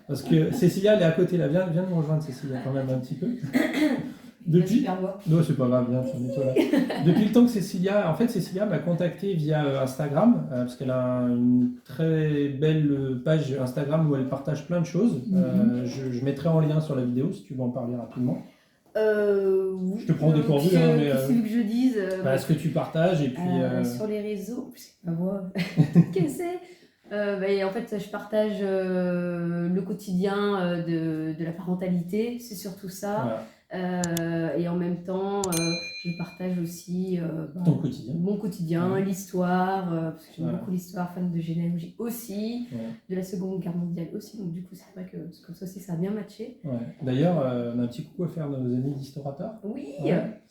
parce que Cécilia, elle est à côté là. Viens nous rejoindre, Cécilia, quand même un petit peu. Depuis... Non, c'est pas grave, viens, mets-toi là. Depuis le temps que Cécilia m'a contacté via Instagram, parce qu'elle a une très belle page Instagram où elle partage plein de choses. Je mettrai en lien sur la vidéo si tu veux en parler rapidement. Oui. Je te prends au dépourvu, hein, mais Qu'est-ce que je dise ce que tu partages et puis... sur les réseaux, c'est ma voix. Qu'est-ce que c'est en fait, je partage le quotidien de la parentalité, c'est surtout ça. voilà, Et en même temps, je partage aussi ton quotidien. mon quotidien, Ouais. l'histoire, parce que j'aime Voilà. beaucoup l'histoire, fan de généalogie aussi, Ouais. de la Seconde Guerre mondiale aussi, donc du coup c'est vrai que comme ça aussi ça a bien matché. Ouais. D'ailleurs, on a un petit coucou à faire à nos amis d'Historateurs. Oui.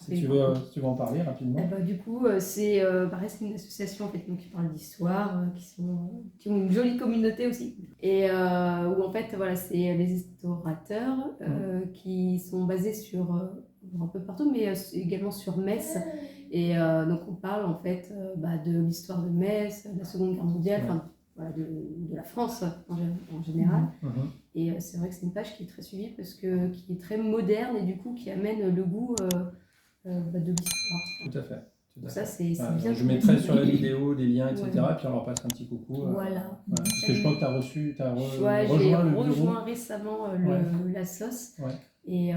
Si tu veux en parler rapidement. Du coup, c'est pareil, c'est une association en fait, donc, qui parle d'histoire, qui ont une jolie communauté aussi. Et où en fait, voilà, c'est les restaurateurs qui sont basés sur un peu partout, mais également sur Metz. Et donc, on parle en fait de l'histoire de Metz, de la Seconde Guerre mondiale, Ouais. enfin, voilà, de la France en général. Mhm. Et c'est vrai que c'est une page qui est très suivie parce que qui est très moderne et du coup qui amène le goût de l'histoire. Tout à fait. Tout à Ça, fait. c'est Voilà, bien. je mettrai sur la vidéo des liens, etc. Ouais. Puis on leur passe un petit coucou. Voilà. Voilà. Parce que je crois que tu as reçu, Ouais, j'ai rejoint le bureau. rejoint récemment la sauce. Ouais. Et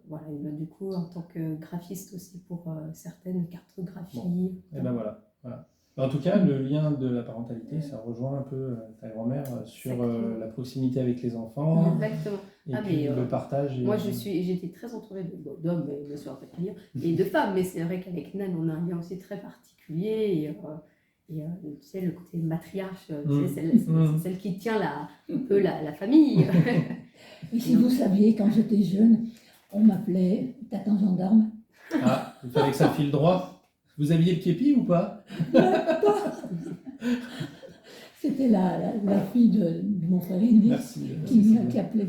voilà, et du coup, en tant que graphiste aussi pour certaines cartographies. Et ben voilà. En tout cas, le lien de la parentalité, ça rejoint un peu ta grand-mère sur la proximité avec les enfants Exactement. et Ah, puis mais, le partage. Moi, j'ai été très entourée d'hommes, mais bien sûr, pas de lire, et de femmes, mais c'est vrai qu'avec Nan, on a un lien aussi très particulier. Et tu sais, le côté matriarche, tu sais, c'est celle qui tient un peu la famille. Et si vous saviez, quand j'étais jeune, On m'appelait Tatan Gendarme. Ah, il fallait que ça file droit. Vous aviez le képi ou pas? C'était la fille de mon frère aîné Merci. qui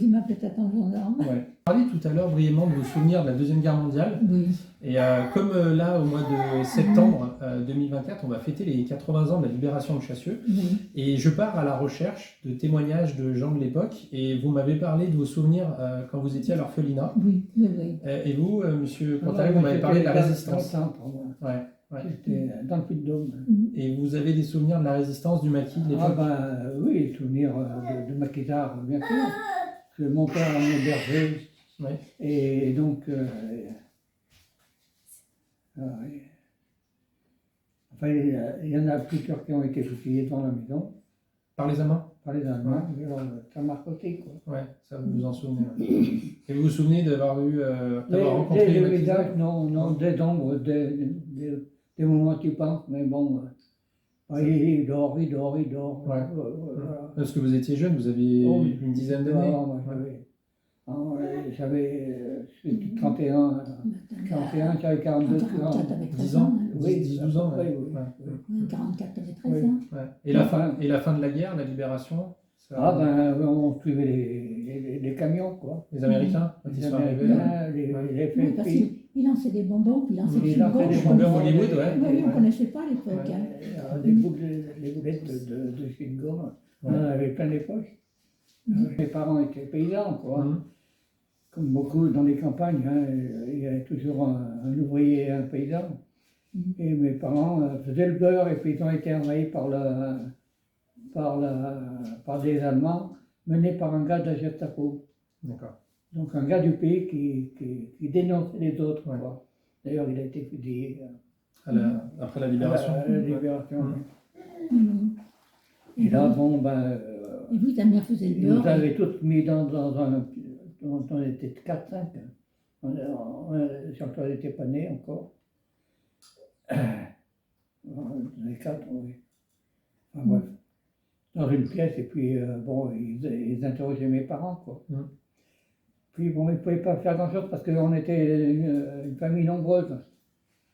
m'appelait Tatan Gendarme. Ouais. Vous parliez tout à l'heure brièvement de vos souvenirs de la Deuxième Guerre mondiale. Oui. Et comme là, au mois de septembre 2024, on va fêter les 80 ans de la libération de Chassieux. Oui. Et je pars à la recherche de témoignages de gens de l'époque. Et vous m'avez parlé de vos souvenirs quand vous étiez à l'orphelinat. Oui, oui, oui. Et vous, monsieur Non, Contaré, vous moi, m'avez parlé de la j'étais résistance. dans le centre, moi. Ouais, ouais. J'étais dans le Puy-de-Dôme. Et vous avez des souvenirs de la résistance du maquis de l'époque? Ah ben oui, souvenir de Maquisard, bien sûr. Parce que mon père en hébergeait. Ouais. Et donc, enfin, il y en a plusieurs qui ont été fusillés dans la maison Par les Allemands? par les Allemands. Mais alors, ça m'a côté, quoi. Ouais, ça vous vous en souvenez. Ouais. Et vous vous souvenez d'avoir rencontré les Les maquisards? visages, non, des ombres, des moments tu penses, mais bon, il dort. Ouais. Voilà. Parce que vous étiez jeune, vous aviez Oh, une dizaine d'années. Moi, j'avais 31, j'avais 42 ans. 44, t'avais 10 13 ans, ans. 10-12 ans. Oui, Ouais. oui. Ouais. 44, t'avais 13 Oui. ans. Ouais. Et la fin de la guerre, la libération, ça- Ah ben, on suivait les camions, quoi. les Américains, quand ils Les sont arrivés. Américains, les Oui, parce FFP. qu'il lançait des bonbons, puis il lançait Il des lançait chewing-gums. des On bonbons connaissait- Hollywood, ouais. Oui, on ne Ouais. connaissait pas à l'époque. Hein. Les boulettes de chewing-gum, on en avait plein les poches. Mes parents étaient paysans, quoi. Mhm. Comme beaucoup dans les campagnes, hein, il y avait toujours un ouvrier et un paysan. Mhm. Et mes parents faisaient le beurre et puis ils ont été envahis par des Allemands menés par un gars de la Gestapo. D'accord. Donc un gars du pays qui dénonçait les autres. Ouais. Quoi. D'ailleurs, il a été fusillé Après la libération. à la libération. Mhm. Mhm. Et là, bon, ben, Et vous, ta mère faisait le ils nous beurre. avaient tous mis dans un... On était 4-5. Surtout, elle n'était pas née encore. Les 4, oui. Enfin, bref. Dans une pièce, et puis, bon, ils interrogeaient mes parents, quoi. Mm. Puis, bon, ils ne pouvaient pas faire grand-chose parce qu'on était une famille nombreuse.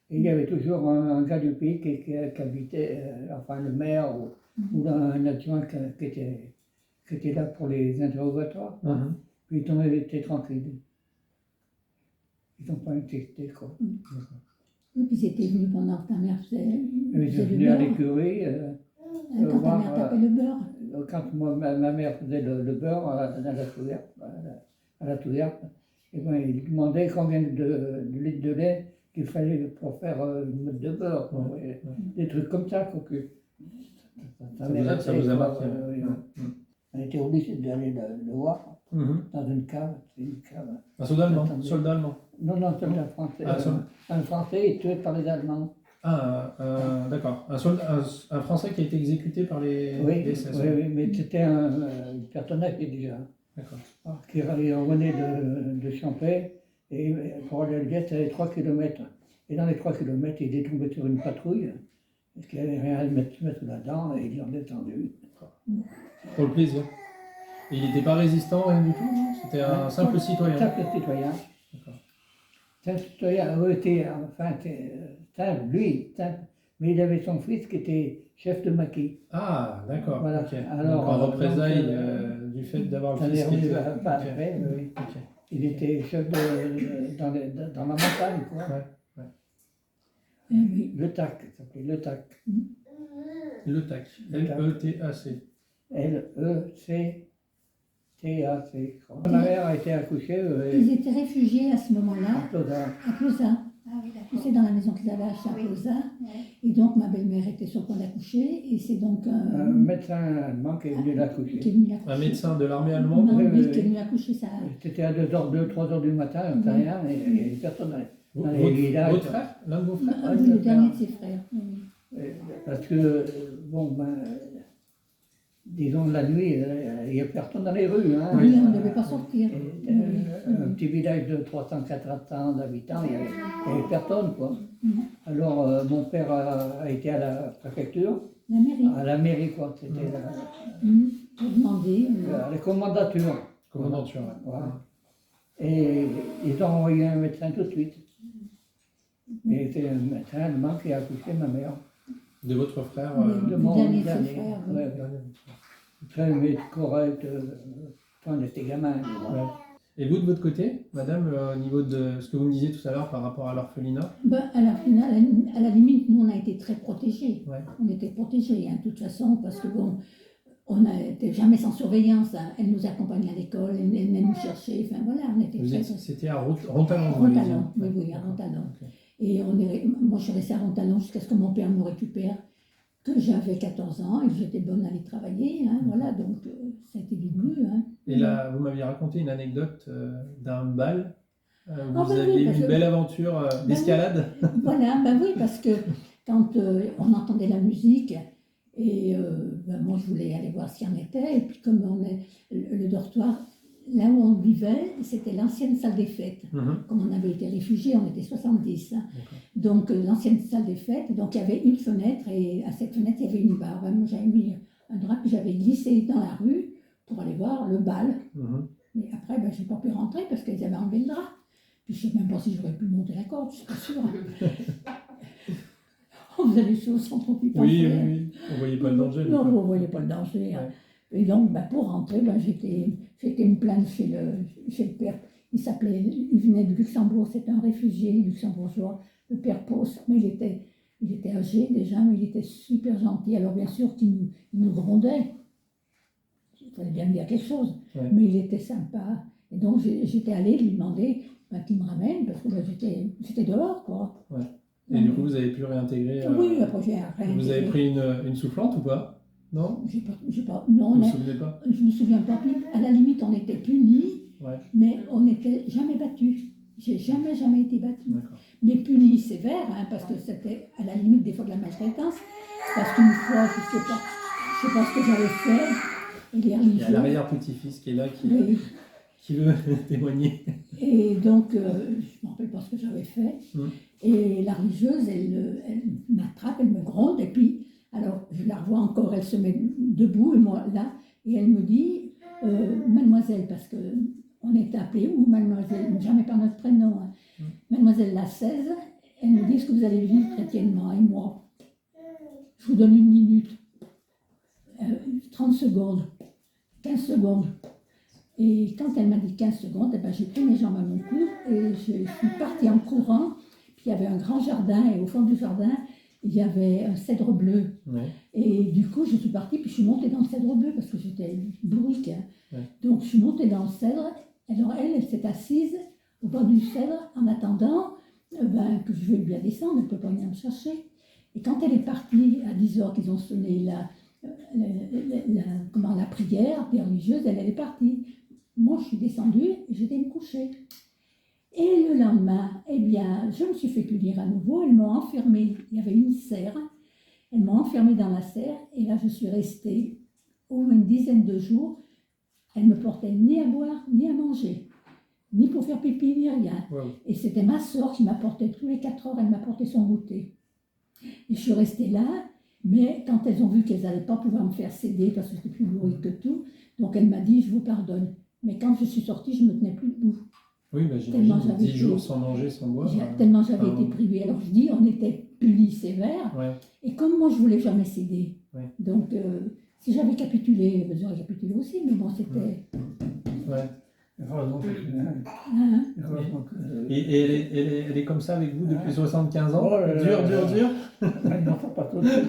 Et il y avait toujours un gars du pays qui habitait, enfin, le maire ou un adjoint qui était là pour les interrogatoires. Mhm. Puis ils ont été tranquilles. Ils n'ont pas insisté, quoi. Oui, puis c'était venu pendant que ta mère faisait Ils faisait sont le venus à beurre. l'écurie. Quand ta voir, mère tapait le beurre. Quand ma mère faisait le beurre à la touillère, et ben, il demandait combien de litres de lait qu'il fallait pour faire une mode de beurre. Quoi. Ouais. Des trucs comme ça. Quoi, Ça vous a marqué. oui. Mhm. On était obligé d'aller le voir Mhm. dans une cave. C'est une cave. Un soldat allemand. Attendez. Soldat allemand. Non, c'est un Français. Ah, Un Français est tué par les Allemands. Ah, d'accord. Un Français qui a été exécuté par les SS. Oui, mais c'était un personnage déjà. D'accord. Qui revenait de Champais et pour aller à Liette, c'était 3 km. Et dans les 3 km, il est tombé sur une patrouille qui n'avait rien à mettre là-dedans et ils l'ont descendu. Pour le plaisir. Et il n'était pas résistant, rien du tout, non? C'était un simple citoyen. Simple citoyen. D'accord. Simple citoyen, simple, lui, simple. Mais il avait son fils qui était chef de maquis. Ah, d'accord. Voilà. Ok. Alors, donc en représailles donc, du fait d'avoir le ça fils n'est qui revenu était... pas Ok. après, oui. Ok. Il était chef dans la montagne, quoi. Ouais. Eh oui. Le TAC, ça s'appelait le TAC. Le TAC. L-E-T-A-C. L-E-C-T-A-C. Ma mère a été accouchée Ils étaient réfugiés à ce à moment-là, Plozin. à Closa. Ah oui, d'accord. C'est dans la maison qu'ils avaient achetée à Oui. Closa. Ouais. Et donc ma belle-mère était sur le point d'accoucher. Et c'est donc Un médecin allemand qui est venu qui est l'accoucher. venu l'accoucher. Un médecin de l'armée allemande. Non, Oui, lui oui, qui est oui. venu accoucher ça. C'était à 2h, 3h du matin, on ne sait rien, et il n'y avait personne. Dans les Votre villages. frère? L'un de vos frères? Ah oui, le dernier de ses frères. Oui. Parce que, bon, disons, la nuit, il n'y a personne dans les rues. Hein. Oui, on ne devait pas sortir. Et, un petit village de 300-400 habitants, il n'y avait personne, quoi. Mhm. Alors, mon père a été à la préfecture, La mairie. à la mairie, quoi. C'était Mhm. Pour demander. à la commandature. Commandanture. Voilà. Et ils ont envoyé un médecin tout de suite. Et c'est un médecin allemand qui a accouché ma mère. De votre frère De Du mon dernier de ses dernier. frères, oui. Ouais, très mais correct. Quand on était gamin. Ouais. Et vous, de votre côté, madame, au niveau de ce que vous me disiez tout à l'heure par rapport à l'orphelinat? Ben, à la limite, nous, on a été très protégés. Ouais. On était protégés, hein, de toute façon, parce que bon, on n'était jamais sans surveillance. Hein. Elle nous accompagnait à l'école, elle venait nous chercher. Enfin voilà, on était très. C'était à Rontalon, vous m'avez dit. Rontalon, oui, oui, à Rontalon. Ok. Et moi, je suis restée à Rontalon jusqu'à ce que mon père me récupère, que j'avais 14 ans et que j'étais bonne à aller travailler. Hein, voilà, donc ça a été du mieux. Hein. Et là, vous m'aviez raconté une anecdote d'un bal. Où Ah, vous ben oui, aviez eu parce une que- belle aventure d'escalade. Voilà, ben oui, parce que quand on entendait la musique, et ben moi je voulais aller voir ce qu'il y en était, et puis comme le dortoir, là où on vivait, c'était l'ancienne salle des fêtes. Mhm. Comme on avait été réfugiés, on était 70. Hein. D'accord. Donc l'ancienne salle des fêtes, donc il y avait une fenêtre, et à cette fenêtre il y avait une barre. Ben, moi j'avais mis un drap que j'avais glissé dans la rue pour aller voir le bal. Mhm. Mais après, ben, je n'ai pas pu rentrer parce qu'ils avaient enlevé le drap. Puis je ne sais même pas si j'aurais pu monter la corde, je suis pas sûre. On faisait les choses sans trop y penser. Oui, oui, oui. On ne voyait pas le danger. Non, du on coup. ne voyait pas le danger. Hein. Ouais. Et donc, ben, pour rentrer, ben, j'étais me plaindre chez le père. Il venait de Luxembourg, c'était un réfugié luxembourgeois, le père Post. Mais il était âgé déjà, mais il était super gentil. Alors bien sûr qu'il nous grondait. Il fallait bien me dire quelque chose. Ouais. Mais il était sympa. Et donc j'étais allée lui demander ben, qu'il me ramène, parce que ben, j'étais dehors, quoi. Et du coup, vous avez pu réintégrer. Oui, après j'ai Vous avez pris une soufflante ou pas? Non? J'ai pas, non, Vous vous souvenez pas? je me souviens pas. Puis, à la limite, on était punis, Ouais, mais on n'était jamais battus. J'ai jamais été battue. d'accord. Mais punis sévères, hein, parce que c'était à la limite des fois de la maltraitance. Parce qu'une fois, je sais pas ce que j'avais fait. Et les Il y a religieux. l'arrière-petit-fils qui est là, Oui. qui veut témoigner. Et donc, je ne me rappelle pas ce que j'avais fait. Et la religieuse, elle m'attrape, elle me gronde, et puis, alors, je la revois encore, elle se met debout, et moi, là, et elle me dit, mademoiselle, parce que on était appelé ou mademoiselle, jamais par notre prénom, hein. Mademoiselle la 16, elle me dit, est-ce que vous allez vivre chrétiennement? Et moi, je vous donne 1 minute, 30 secondes, 15 secondes. Et quand elle m'a dit 15 secondes, eh ben, j'ai pris mes jambes à mon cou et je suis partie en courant. Puis il y avait un grand jardin et au fond du jardin, il y avait un cèdre bleu. Ouais. Et du coup, je suis partie puis je suis montée dans le cèdre bleu parce que j'étais bourrique. Hein. Ouais. Donc je suis montée dans le cèdre. Alors elle s'est assise au bord du cèdre en attendant que je veuille bien descendre, elle ne peut pas venir me chercher. Et quand elle est partie à 10h qu'ils ont sonné la prière des religieuses, elle est partie. Moi, je suis descendue et j'étais me coucher. Et le lendemain, eh bien, je me suis fait punir à nouveau. Elles m'ont enfermée. Il y avait une serre. Elles m'ont enfermée dans la serre. Et là, je suis restée au moins une dizaine de jours. Elles ne me portaient ni à boire, ni à manger, ni pour faire pipi, ni rien. Wow. Et c'était ma soeur qui m'apportait tous les 4 heures, elle m'apportait son goûter. Et je suis restée là. Mais quand elles ont vu qu'elles n'allaient pas pouvoir me faire céder parce que j'étais plus bourrée que tout, donc elle m'a dit, je vous pardonne. Mais quand je suis sortie, je ne me tenais plus debout. Oui, bah, Tellement j'imagine j'avais 10 jours été- sans manger, sans boire. Tellement j'avais ah, été privée. Alors je dis, on était punis sévères. Ouais, Et comme moi, je ne voulais jamais céder. Ouais. Donc, si j'avais capitulé, j'aurais capitulé aussi. Mais bon, c'était... ouais. Heureusement que je suis là. Hein, Heureusement que- Et elle est comme ça avec vous depuis 75 ans? Oh là là. Dur. Ah, non, faut pas tout de suite.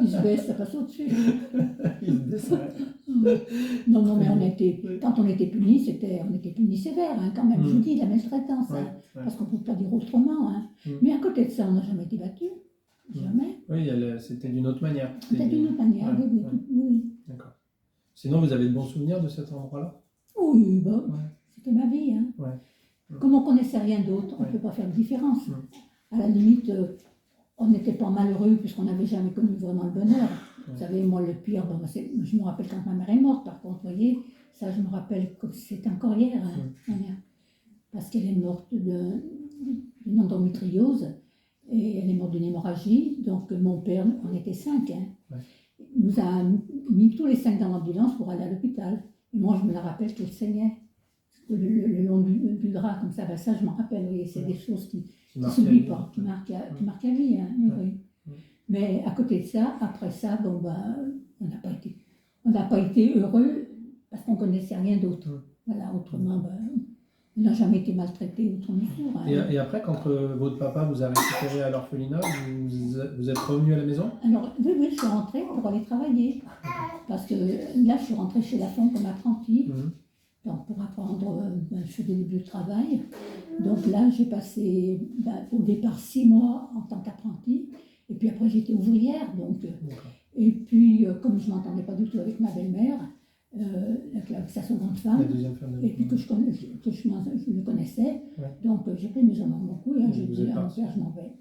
il se baisse, ça passe au-dessus. Il se descend. Non, mais quand on était punis, on était punis sévères, hein, quand même. Je vous dis, la maltraitance. Ouais, Hein, ouais. parce qu'on ne peut pas dire autrement. Hein. Mais à côté de ça, on n'a jamais été battus. Jamais. Oui, c'était d'une autre manière. C'était d'une autre manière. Ouais, Oui, ouais. oui. D'accord. Sinon, vous avez de bons souvenirs de cet endroit-là? Oui, bon, Ouais. c'était ma vie. Hein. Ouais. Comme on ne connaissait rien d'autre, on ne Ouais. peut pas faire de différence. Mm. À la limite, on n'était pas malheureux puisqu'on n'avait jamais connu vraiment le bonheur. Vous savez, moi, le pire, je me rappelle quand ma mère est morte, par contre, vous voyez, ça, je me rappelle comme si c'était encore hier, hein, ma mère. Parce qu'elle est morte d'une endométriose et elle est morte d'une hémorragie. Donc, mon père, on était 5, hein, Ouais. nous a mis tous les 5 dans l'ambulance pour aller à l'hôpital. Et moi, je me la rappelle qu'elle saignait. le long du drap, comme ça, ben ça je m'en rappelle, oui, c'est des choses qui ne marque s'oublient la vie. pas, qui marquent la vie, hein, oui, oui. Mais à côté de ça, après ça, bon, ben, on n'a pas été heureux parce qu'on ne connaissait rien d'autre. Voilà, autrement, ben, on n'a jamais été maltraité outre mesure. Hein. Et après, quand votre papa vous a récupéré à l'orphelinat, vous êtes revenu à la maison? Alors, oui, je suis rentrée pour aller travailler. Parce que là, je suis rentrée chez Lafont comme apprentie. Donc, pour apprendre, je faisais des débuts de travail. Donc là, j'ai passé au départ 6 mois en tant qu'apprentie. Et puis après, j'étais ouvrière. Donc, et puis, comme je ne m'entendais pas du tout avec ma belle-mère, avec sa seconde femme, La deuxième femme. et puis que je le connaissais, donc j'ai pris mes amours beaucoup et j'ai dit à mon père, je m'en vais.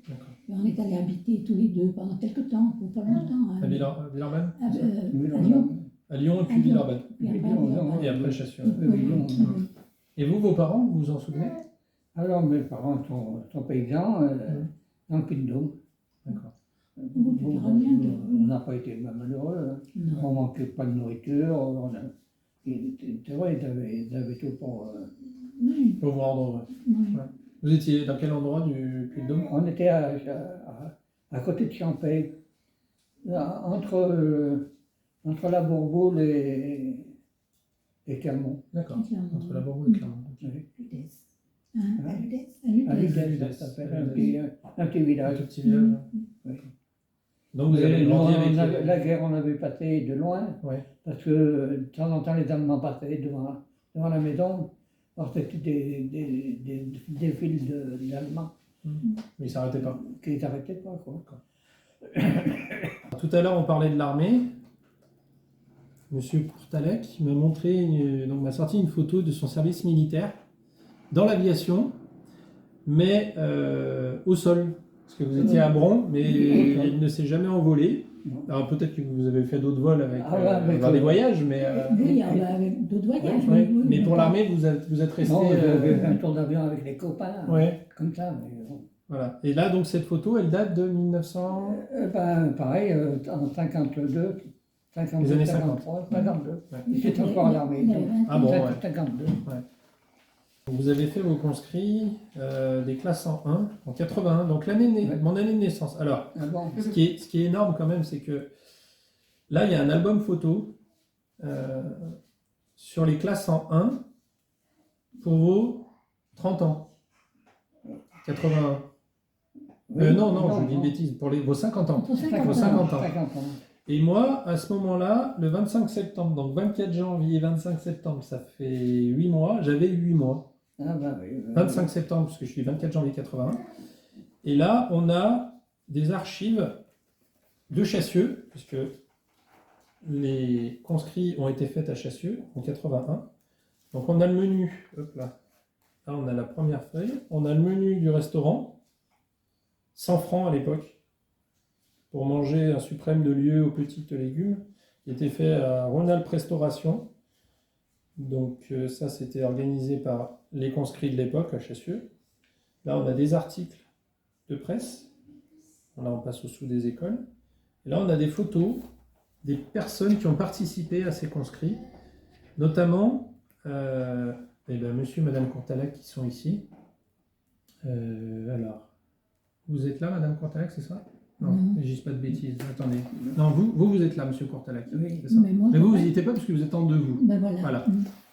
Et on est allés habiter tous les deux pendant quelques temps, pas longtemps. Hein. À Villeurbanne? À Lyon. À Lyon et puis Villeurbanne. Et Et après Chassieux. oui. Et vous, vos parents, vous vous en souvenez? Alors, mes parents sont paysans dans le Puy-de-Dôme. D'accord. On n'a pas été malheureux. Hein. Non. On ne manquait pas de nourriture. C'est vrai, ils avaient tout pour. Oui. Pour vous rendre heureux. Oui. Ouais. Vous étiez dans quel endroit du Puy-de-Dôme? On était à côté de Champey, entre la Bourboule et Clermont. D'accord. Clermont. Entre la Bourgogne et Clermont. Oui. Lutèce. Hein, à Lutèce. À Lutèce. Lutèce, ça s'appelle un petit Un village. tout petit village. Oui. Donc vous avez grandi avec La guerre, on avait passé de loin, Ouais. parce que de temps en temps, les Allemands passaient devant la maison. Alors, c'était des files d'Allemands Mais il s'arrêtait pas. qui ne s'arrêtaient pas. Quoi. Tout à l'heure, on parlait de l'armée. Monsieur Courtalec m'a montré, donc m'a sorti une photo de son service militaire dans l'aviation, mais au sol. Parce que vous étiez à Bron, mais il ne s'est jamais envolé. Alors peut-être que vous avez fait d'autres vols dans des voyages, mais... Oui, avec d'autres voyages. ouais. Oui, Mais pour l'armée, vous êtes resté... Non, j'avais fait un tour d'avion avec les copains, Ouais. comme ça. Mais bon. Voilà. Et là, donc, cette photo, elle date de 1900... Pareil, en 52, 52, Les années 50. 53, 52. Ouais. J'étais encore à l'armée. Il avait 20 Ah bon, ouais. 52. Vous avez fait vos conscrits des classes en 1 en 81, donc mon année de naissance. Alors, Ah bon. ce qui est énorme quand même, c'est que là, il y a un album photo sur les classes en 1 pour vos 30 ans. 81. Non, je dis une bêtise, pour vos 50 ans. Pour 50 Vos ans. 50 ans. 50 ans. Et moi, à ce moment-là, le 25 septembre, donc 24 janvier, 25 septembre, ça fait 8 mois, j'avais 8 mois. Ah bah oui. 25 septembre, parce que je suis 24 janvier 81. Et là, on a des archives de Chassieux, puisque les conscrits ont été faits à Chassieux en 81. Donc on a le menu, hop là, là on a la première feuille, on a le menu du restaurant, 100 francs à l'époque, pour manger un suprême de lieu aux petites légumes, qui était fait à Rhône-Alpes Restauration. Donc ça, c'était organisé par les conscrits de l'époque à Chassieux. Là, on a des articles de presse. Là, on passe au sous des écoles. Et là, on a des photos des personnes qui ont participé à ces conscrits, notamment monsieur et madame Courtalac qui sont ici. Alors, vous êtes là, madame Courtalac, c'est ça? Non, je dis pas de bêtises. Attendez. Non, vous êtes là, monsieur Courtalac. Oui, c'est ça. mais moi, Mais vous n'y étiez pas parce que vous êtes en deux, vous. Ben voilà. Voilà.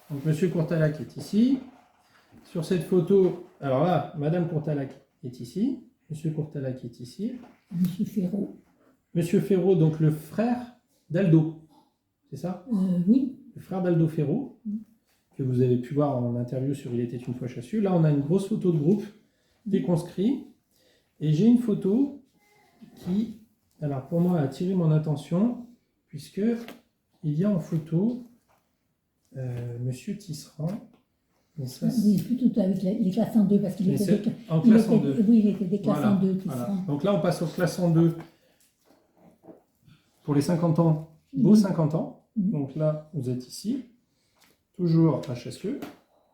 Donc, monsieur Courtalac est ici. Sur cette photo, alors là, madame Courtalac est ici. Monsieur Courtalac est ici. Monsieur Ferraud. Monsieur Ferraud, donc le frère d'Aldo. C'est ça? Oui. Le frère d'Aldo Ferraud, que vous avez pu voir en interview sur Il était une fois Chassieux. Là, on a une grosse photo de groupe des conscrits. Et j'ai une photo qui, alors pour moi, a attiré mon attention, puisque il y a en photo monsieur Tisserand. Mais ça, Oui, plutôt avec les classes en deux, parce qu'il était, en classe en deux. Oui, il était des classes Voilà, en deux, tout voilà. ça. Donc là, on passe aux classes en deux pour les 50 ans, vos 50 ans. Donc là, vous êtes ici, toujours à Chassieux.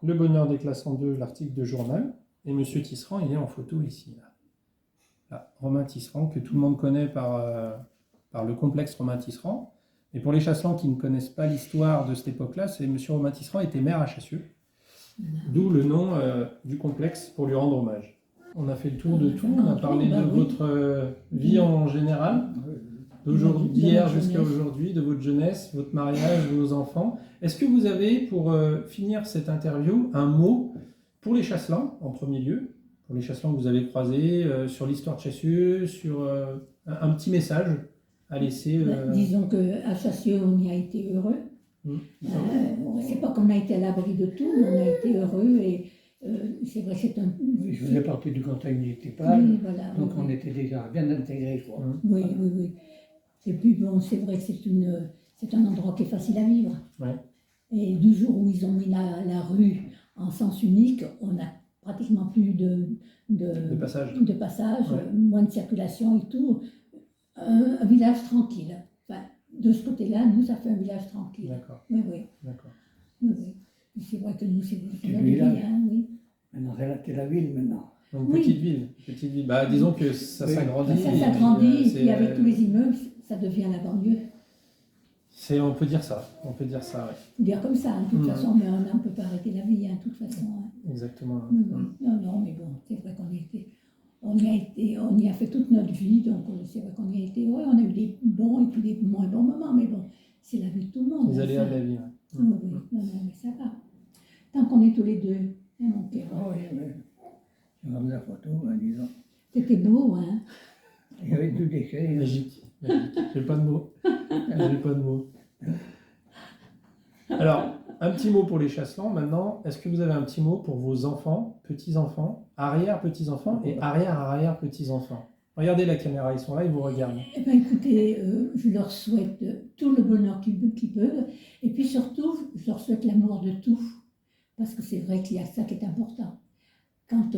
Le bonheur des classes en deux, l'article de journal. Et monsieur Tisserand, il est en photo ici. Là, Romain Tisserand, que tout le monde connaît par le complexe Romain Tisserand. Et pour les Chasselans qui ne connaissent pas l'histoire de cette époque-là, c'est monsieur Romain Tisserand était maire à Chassieux. D'où le nom du complexe pour lui rendre hommage. On a fait le tour de tout, on a parlé de oui. votre vie en général, d'hier De ma jusqu'à jeunesse. aujourd'hui, de votre jeunesse, votre mariage, vos enfants. Est-ce que vous avez, pour finir cette interview, un mot pour les Chasselands, en premier lieu, pour les Chasselands que vous avez croisés, sur l'histoire de Chassieux, sur un petit message à laisser Disons qu'à Chassieux, on y a été heureux. C'est pas qu'on a été à l'abri de tout, mais on a été heureux et c'est vrai que c'est un... Oui, je faisais partie du conseil municipal, Oui, voilà, donc oui, on était déjà bien intégrés, quoi. oui, oui, oui. Et puis bon, c'est vrai que c'est un endroit qui est facile à vivre. Ouais. Et du jour où ils ont mis la rue en sens unique, on n'a pratiquement plus de passage. de passage, Ouais. moins de circulation et tout. Un village tranquille. Enfin, de ce côté-là, nous, ça fait un village tranquille. D'accord, Oui, oui, d'accord. oui, oui. Et c'est vrai que nous, c'est C'est la le vie, village. hein, oui. Maintenant, c'est la ville, maintenant. Donc, Oui. petite ville, petite ville. Bah, disons que ça Oui. s'agrandit. Ça et s'agrandit, puis, et puis avec tous les immeubles, ça devient la banlieue. on peut dire ça, ouais. Faut dire comme ça, hein, de toute Mhm. façon, mais on ne peut pas arrêter la vie, hein, de toute façon. Hein. Exactement. Oui, oui. Non, non, mais bon, c'est vrai on y a fait toute notre vie, donc c'est vrai qu'on y a été heureux. On a eu des bons et puis des moins bons moments, mais bon, c'est la vie de tout le monde. Les hein, aléas ça. de la vie. Ouais. Oui, oui, non, non, mais ça va. Tant qu'on est tous les deux, hein, mon cœur. Ah oui, oui. Je regarde la photo, disons. C'était beau, hein. Il y avait deux déchets. Magique, magique. J'ai pas de mots. J'ai pas de mots. Alors, un petit mot pour les Chasselands maintenant. Est-ce que vous avez un petit mot pour vos enfants, petits-enfants, arrière-petits-enfants et arrière-arrière-petits-enfants? Regardez la caméra, ils sont là, ils vous regardent. Eh bien, écoutez, je leur souhaite tout le bonheur qu'ils peuvent. Et puis surtout, je leur souhaite l'amour de tout. Parce que c'est vrai qu'il y a ça qui est important. Quand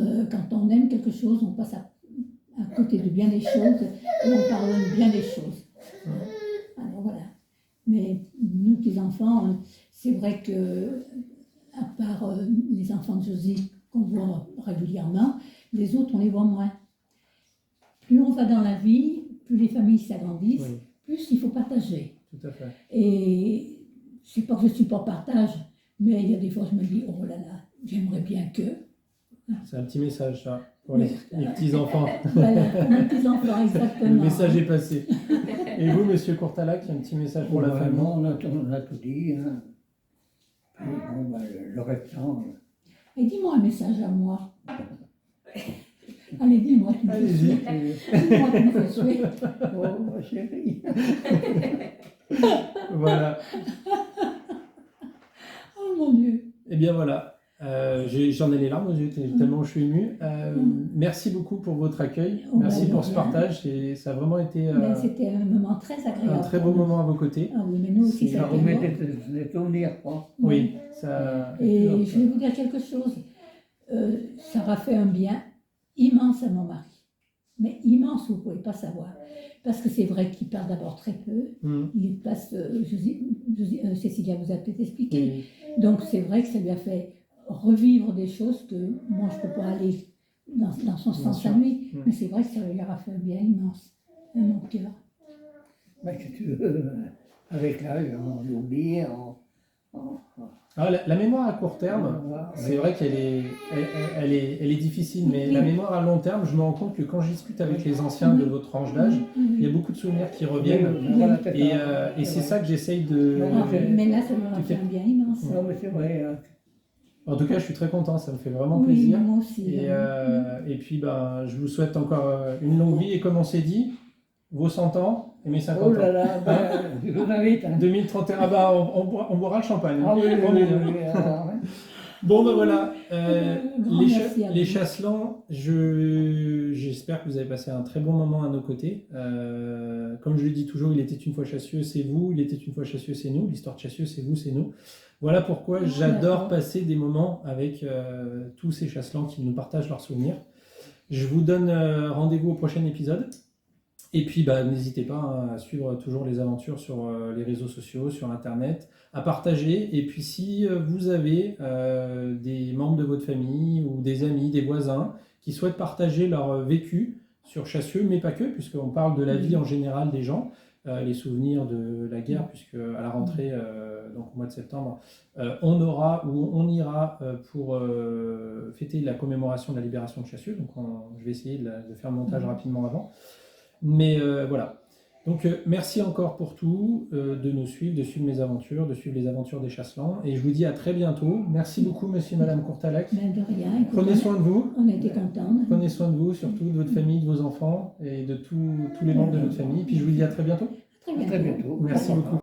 on aime quelque chose, on passe à côté de bien des choses et on pardonne bien des choses. Alors voilà. Mais nous, petits enfants, c'est vrai que, à part les enfants de Josie qu'on voit régulièrement, les autres, on les voit moins. Plus on va dans la vie, plus les familles s'agrandissent, Oui, plus il faut partager. tout à fait. Et c'est pas que je suis pas partage, mais il y a des fois je me dis, oh là là, j'aimerais bien que. C'est un petit message, ça, pour les petits-enfants. Voilà, mes petits-enfants, exactement. Le message est passé. Et vous, monsieur Courtalac, un petit message pour la famille? Vraiment, on a tout dit. Hein. Puis, bon, ben, le restant. Et dis-moi un message à moi. Allez, dis-moi, tu me fais Allez-y. suer. Dis-moi, tu me fais suer. Oh, ma chérie. Voilà. Oh mon Dieu. Eh bien voilà. J'en ai les larmes aux yeux, tellement je suis ému. Merci beaucoup pour votre accueil. Oh, Merci bah, pour de ce rien. partage. Et ça a vraiment été Ben, c'était un moment très agréable. un très beau moment à vos côtés. Ah oui, mais nous aussi, Ça Ça a été remet beau. des souvenirs, quoi. Oui, ça. Et je vais vous dire quelque chose. Ça aura fait un bien immense à mon mari. Mais immense, vous ne pouvez pas savoir. Parce que c'est vrai qu'il parle d'abord très peu. Il passe, Cécilia vous a peut-être expliqué. Oui. Donc c'est vrai que ça lui a fait revivre des choses que moi je ne peux pas aller dans son Bien sens sûr. à lui. Mm. Mais c'est vrai que ça lui aura fait un bien immense à mon cœur. Mais si tu veux, avec l'âge, on oublie, Ah, la mémoire à court terme, c'est vrai qu'elle est, elle est difficile, mais Oui. la mémoire à long terme, je me rends compte que quand je discute avec les anciens de votre tranche d'âge, il y a beaucoup de souvenirs qui reviennent. Et c'est ça que j'essaye de. Ah, mais là, ça lui aura tu fait fais- un bien immense. Non, mais c'est vrai. Hein. En tout cas, je suis très content, ça me fait vraiment Oui, plaisir. moi aussi. Et puis, ben, je vous souhaite encore une longue vie. Et comme on s'est dit, vos 100 ans et mes 50 Oh là ans. là, ben, je vous invite. Hein. 2031, ah bah, on boira le champagne. hein. Ah oui, oui, Promis, oui, hein. oui, alors, hein. Bon, ben voilà. Grand merci à Les vous. Chasselands, j'espère que vous avez passé un très bon moment à nos côtés. Comme je le dis toujours, il était une fois Chassieux, c'est vous. Il était une fois Chassieux, c'est nous. L'histoire de Chassieux, c'est vous, c'est nous. Voilà pourquoi j'adore d'accord. passer des moments avec tous ces Chasselands qui nous partagent leurs souvenirs. Je vous donne rendez-vous au prochain épisode. Et puis, bah, n'hésitez pas hein, à suivre toujours les aventures sur les réseaux sociaux, sur Internet, à partager. Et puis, si vous avez des membres de votre famille ou des amis, des voisins qui souhaitent partager leur vécu sur Chassieux, mais pas que, puisqu'on parle de la vie en général des gens, les souvenirs de la guerre, puisque à la rentrée, donc au mois de septembre, on ira pour fêter la commémoration de la libération de Chassieux. Donc je vais essayer de faire le montage rapidement avant. Mais voilà. Donc merci encore pour tout, de nous suivre, de suivre mes aventures, de suivre les aventures des Chasselands. Et je vous dis à très bientôt. Merci beaucoup, monsieur et madame Courtalec. Ben, de rien. Écoute, Prenez soin de vous. On était contents. Prenez soin de vous, surtout de votre famille, de vos enfants et de tous les membres de notre famille. Puis je vous dis à très bientôt. Très À très bientôt. Merci beaucoup.